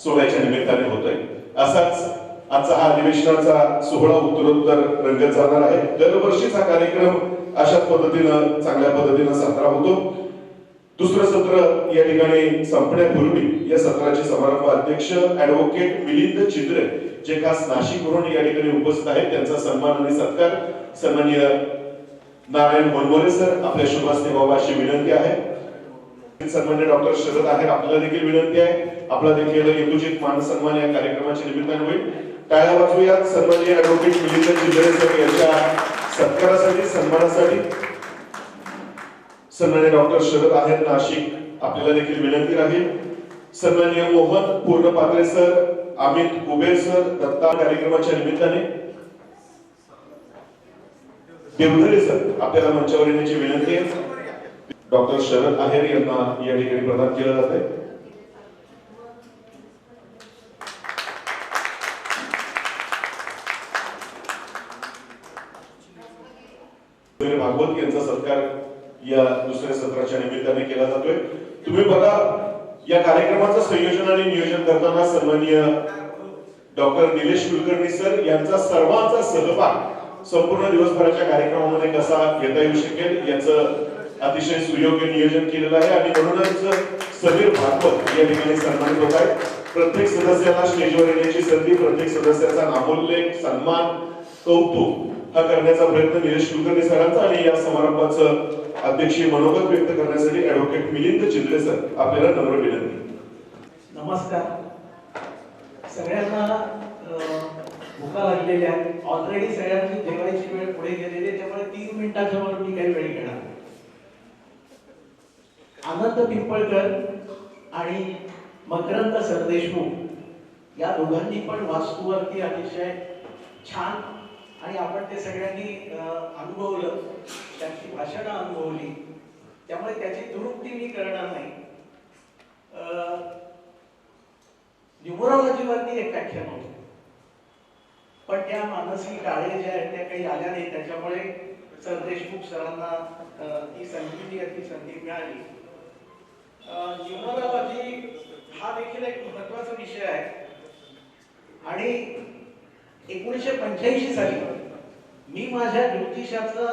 सोहळ्याच्या निमित्ताने होतोय. असाच आजचा हा अधिवेशनाचा सोहळा उत्तरोत्तर रंगत जाणार आहे. दरवर्षीच हा कार्यक्रम अशाच पद्धतीनं चांगल्या पद्धतीनं साजरा होतो. दुसरं सत्र या ठिकाणी संपण्यापूर्वी या सत्राचे समारंभ अध्यक्ष ऍडव्होकेट मिलिंद चिंद्रे जे खास नाशिकवरून या ठिकाणी उपस्थित आहेत, त्यांचा सन्मान आणि सत्कार सन्माननीय नारायण मनमोरे सर आपल्या शुभास्ते व्हावा अशी विनंती आहे. सन्माननीय डॉक्टर शरद आहेर आपल्याला देखील विनंती आहे. आपला देखील यथोचित मान सन्मान या कार्यक्रमाच्या निमित्ताने होईल. टाळ्या वाजवूयात सन्माननीय ऍडव्होकेट मिलिंद चिंद्रे सर यांच्या सत्कारासाठी, सन्मानासाठी. सन्माननीय डॉक्टर शरद आहेर नाशिक आपल्याला देखील विनंती राहील. सन्माननीय मोहन पूर्णपात्रे सर, अमित कुबेर सर दत्ता कार्यक्रमाच्या निमित्ताने. देवधरे सर आपल्याला मंचावर येण्याची विनंती आहे. डॉक्टर शरद आहेर यांना या ठिकाणी प्रदान केलं जात आहे. भागवत यांचा सत्कार या दुसऱ्या सत्राच्या निमित्ताने केला जातोय. तुम्ही बघा, या कार्यक्रमाचं संयोजन आणि नियोजन करताना सन्माननीय डॉक्टर निलेश कुलकर्णी सर यांचा सर्वांचा सहभाग संपूर्ण दिवसभराच्या कार्यक्रमामध्ये कसा घेता येऊ शकेल याचं अतिशय सुयोग्य नियोजन केलेलं आहे. आणि म्हणूनच समीर भागवत या ठिकाणी सन्मानित होत आहेत. प्रत्येक सदस्याला स्टेजवर येण्याची संधी, प्रत्येक सदस्याचा नामोल्लेख, सन्मान, कौतुक हा करण्याचा प्रयत्न निलेश कुलकर्णी सरांचा. आणि या समारंभाचं अध्यक्षीय मनोगत व्यक्त करण्यासाठी ऍडव्होकेट मिलिंद चिंद्रे सर आपल्याला नम्र विनंती. नमस्कार सगळ्यांना. भूका लागलेल्या आहेत ऑलरेडी, सगळ्यांची जेवायची वेळ पुढे गेलेली आहे, त्यामुळे 3 मिनिटाच्या वर मी काही वेळ घेणार. आनंद पिंपळकर आणि मकरंद सरदेशमुख या दोघांनी पण वास्तूवरती अतिशय छान आणि आपण ते सगळ्यांनी अनुभवलं, त्यांची भाषणं अनुभवली, त्यामुळे त्याची दुरुक्ती मी करणार नाही. न्यूमरोलॉजीवरती एक व्याख्यान होतं, पण त्या मानसी काळे ज्या आहेत त्या काही आल्या नाही, त्याच्यामुळे सरदेशमुख सरांना ती संधी मिळाली. न्यूमरोलॉजी हा देखील एक महत्वाचा विषय आहे आणि 1985 साली मी माझ्या ज्योतिषाचा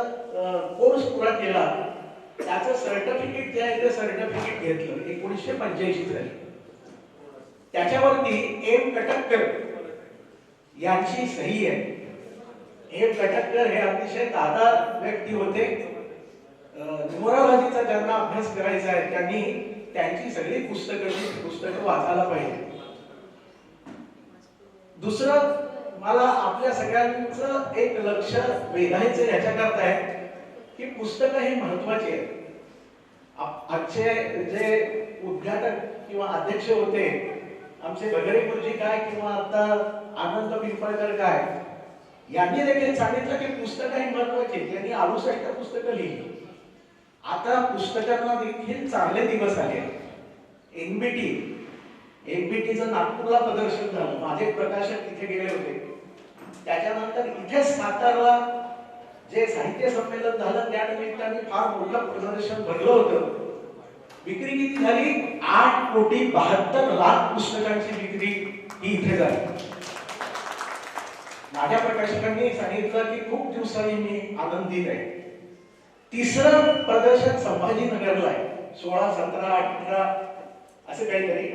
कोर्स पुरा केला. त्याचं सर्टिफिकेट जे आहे ते सर्टिफिकेट घेतलं 1985 साली. त्याच्यावरती एम कटककर यांची सही आहे. एम कटककर हे अतिशय दादा व्यक्ती होते. न्यूमरोलॉजीचा ज्यांना अभ्यास करायचा आहे त्यांनी त्यांची सगळी पुस्तकं वाचायला पाहिजे. दुसरं, मला आपल्या सगळ्यांचं एक लक्ष वेधायचं याच्याकरता आहे की पुस्तकं ही महत्वाची आहेत. आजचे जे उद्घाटक किंवा अध्यक्ष होते आमचे बगरे गुरुजी काय किंवा आता आनंद पिंपळकर काय, यांनी देखील सांगितलं की पुस्तकं ही महत्वाची. त्यांनी 68 पुस्तकं लिहिली. आता पुस्तकांना देखील चांगले दिवस आले. एनबीटीचं नागपूरला प्रदर्शन झालं, माझे प्रकाशक तिथे गेले होते. त्याच्यानंतर इथे सातारला जे साहित्य संमेलन झालं त्या निमित्ताने फार मोठं प्रदर्शन भरलं होतं. विक्री किती झाली? 8,72,00,000 पुस्तकांची विक्री ही इथे झाली. माझ्या प्रकाशकांनी सांगितलं की खूप दिवसांनी मी आनंदित आहे. तिसरं प्रदर्शन संभाजीनगरला आहे. 16, 17, 18 असं काहीतरी.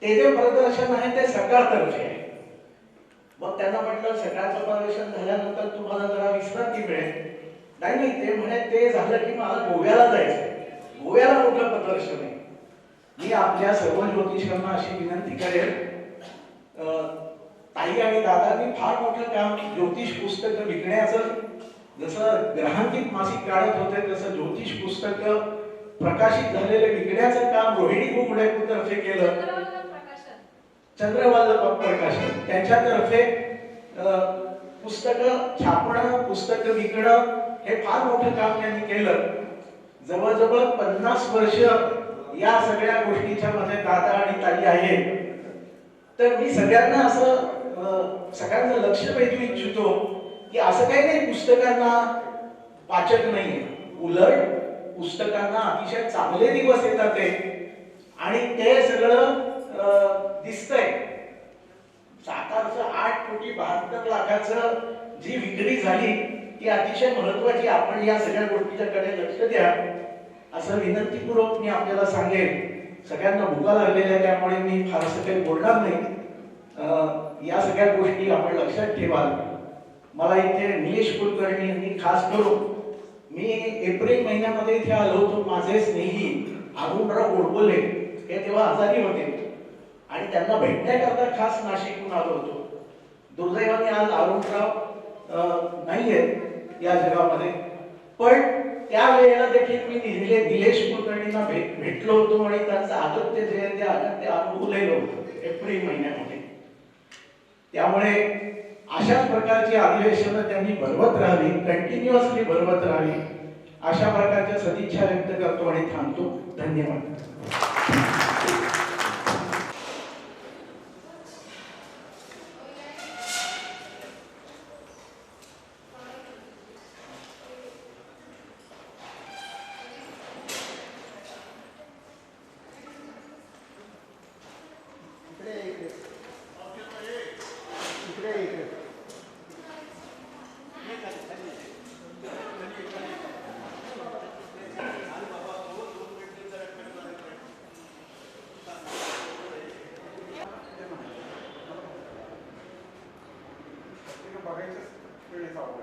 ते जे प्रदर्शन आहे ते सकाळतर्फे आहे. मग त्यांना म्हटलं सकाळचं प्रदर्शन झाल्यानंतर तुम्हाला जरा विश्रांती मिळेल. नाही, ते म्हणे ते झालं की मला गोव्याला जायचंय. गोव्याला मोठं प्रदर्शन आहे. मी आपल्या सर्व ज्योतिषांना अशी विनंती करेन, ताई आणि दादांनी फार मोठं काम ज्योतिष पुस्तकं विकण्याचं, जसं ग्रहांकित मासिक काढत होते तसं ज्योतिष पुस्तकं प्रकाशित झालेले विकण्याचं काम रोहिणी कुंबळेतर्फे केलं. चंद्रवल्लभ प्रकाशन त्यांच्यातर्फे पुस्तकं छापणं, पुस्तकं विकणं हे फार मोठं काम त्यांनी केलं. जवळजवळ 50 वर्ष या सगळ्या गोष्टीच्या मध्ये दादा आणि ताई आहेत. तर मी सगळ्यांना असं सगळ्यांचं लक्ष वेधू इच्छितो की असं काही नाही पुस्तकांना वाचक नाहीये. उलट पुस्तकांना अतिशय चांगले दिवस येतात ते, आणि ते सगळं दिसतंय. सातारचं 8,72,00,000 जी विक्री झाली ती अतिशय महत्वाची. आपण या सगळ्या गोष्टीच्याकडे लक्ष द्या असं विनंतीपूर्वक मी आपल्याला सांगेन. सगळ्यांना भुका लागलेल्या त्यामुळे मी फारसं काही बोलणार नाही. या सगळ्या गोष्टी आपण लक्षात ठेवाल. मला इथे निलेश कुलकर्णी यांनी खास करून, मी एप्रिल महिन्यामध्ये इथे आलो होतो. माझे स्नेही अरुणराव गोडबोले हे तेव्हा आजारी होते आणि त्यांना भेटण्याकरता खास नाशिकहून आलो होतो. दुर्दैवाने आज अरुणराव नाहीये या जगामध्ये, पण त्या वेळेला देखील मी निलेश कुलकर्णींना भेटलो होतो आणि त्यांचं आदित्य जयंती अगत्य अनुभवलेलो होतो एप्रिल महिन्यामध्ये. त्यामुळे अशाच प्रकारची अधिवेशनं त्यांनी भरवत राहावी, कंटिन्युअसली भरवत राहावी, अशा प्रकारच्या सदिच्छा व्यक्त करतो आणि थांबतो. धन्यवाद. बघायचं वेळेचा आवड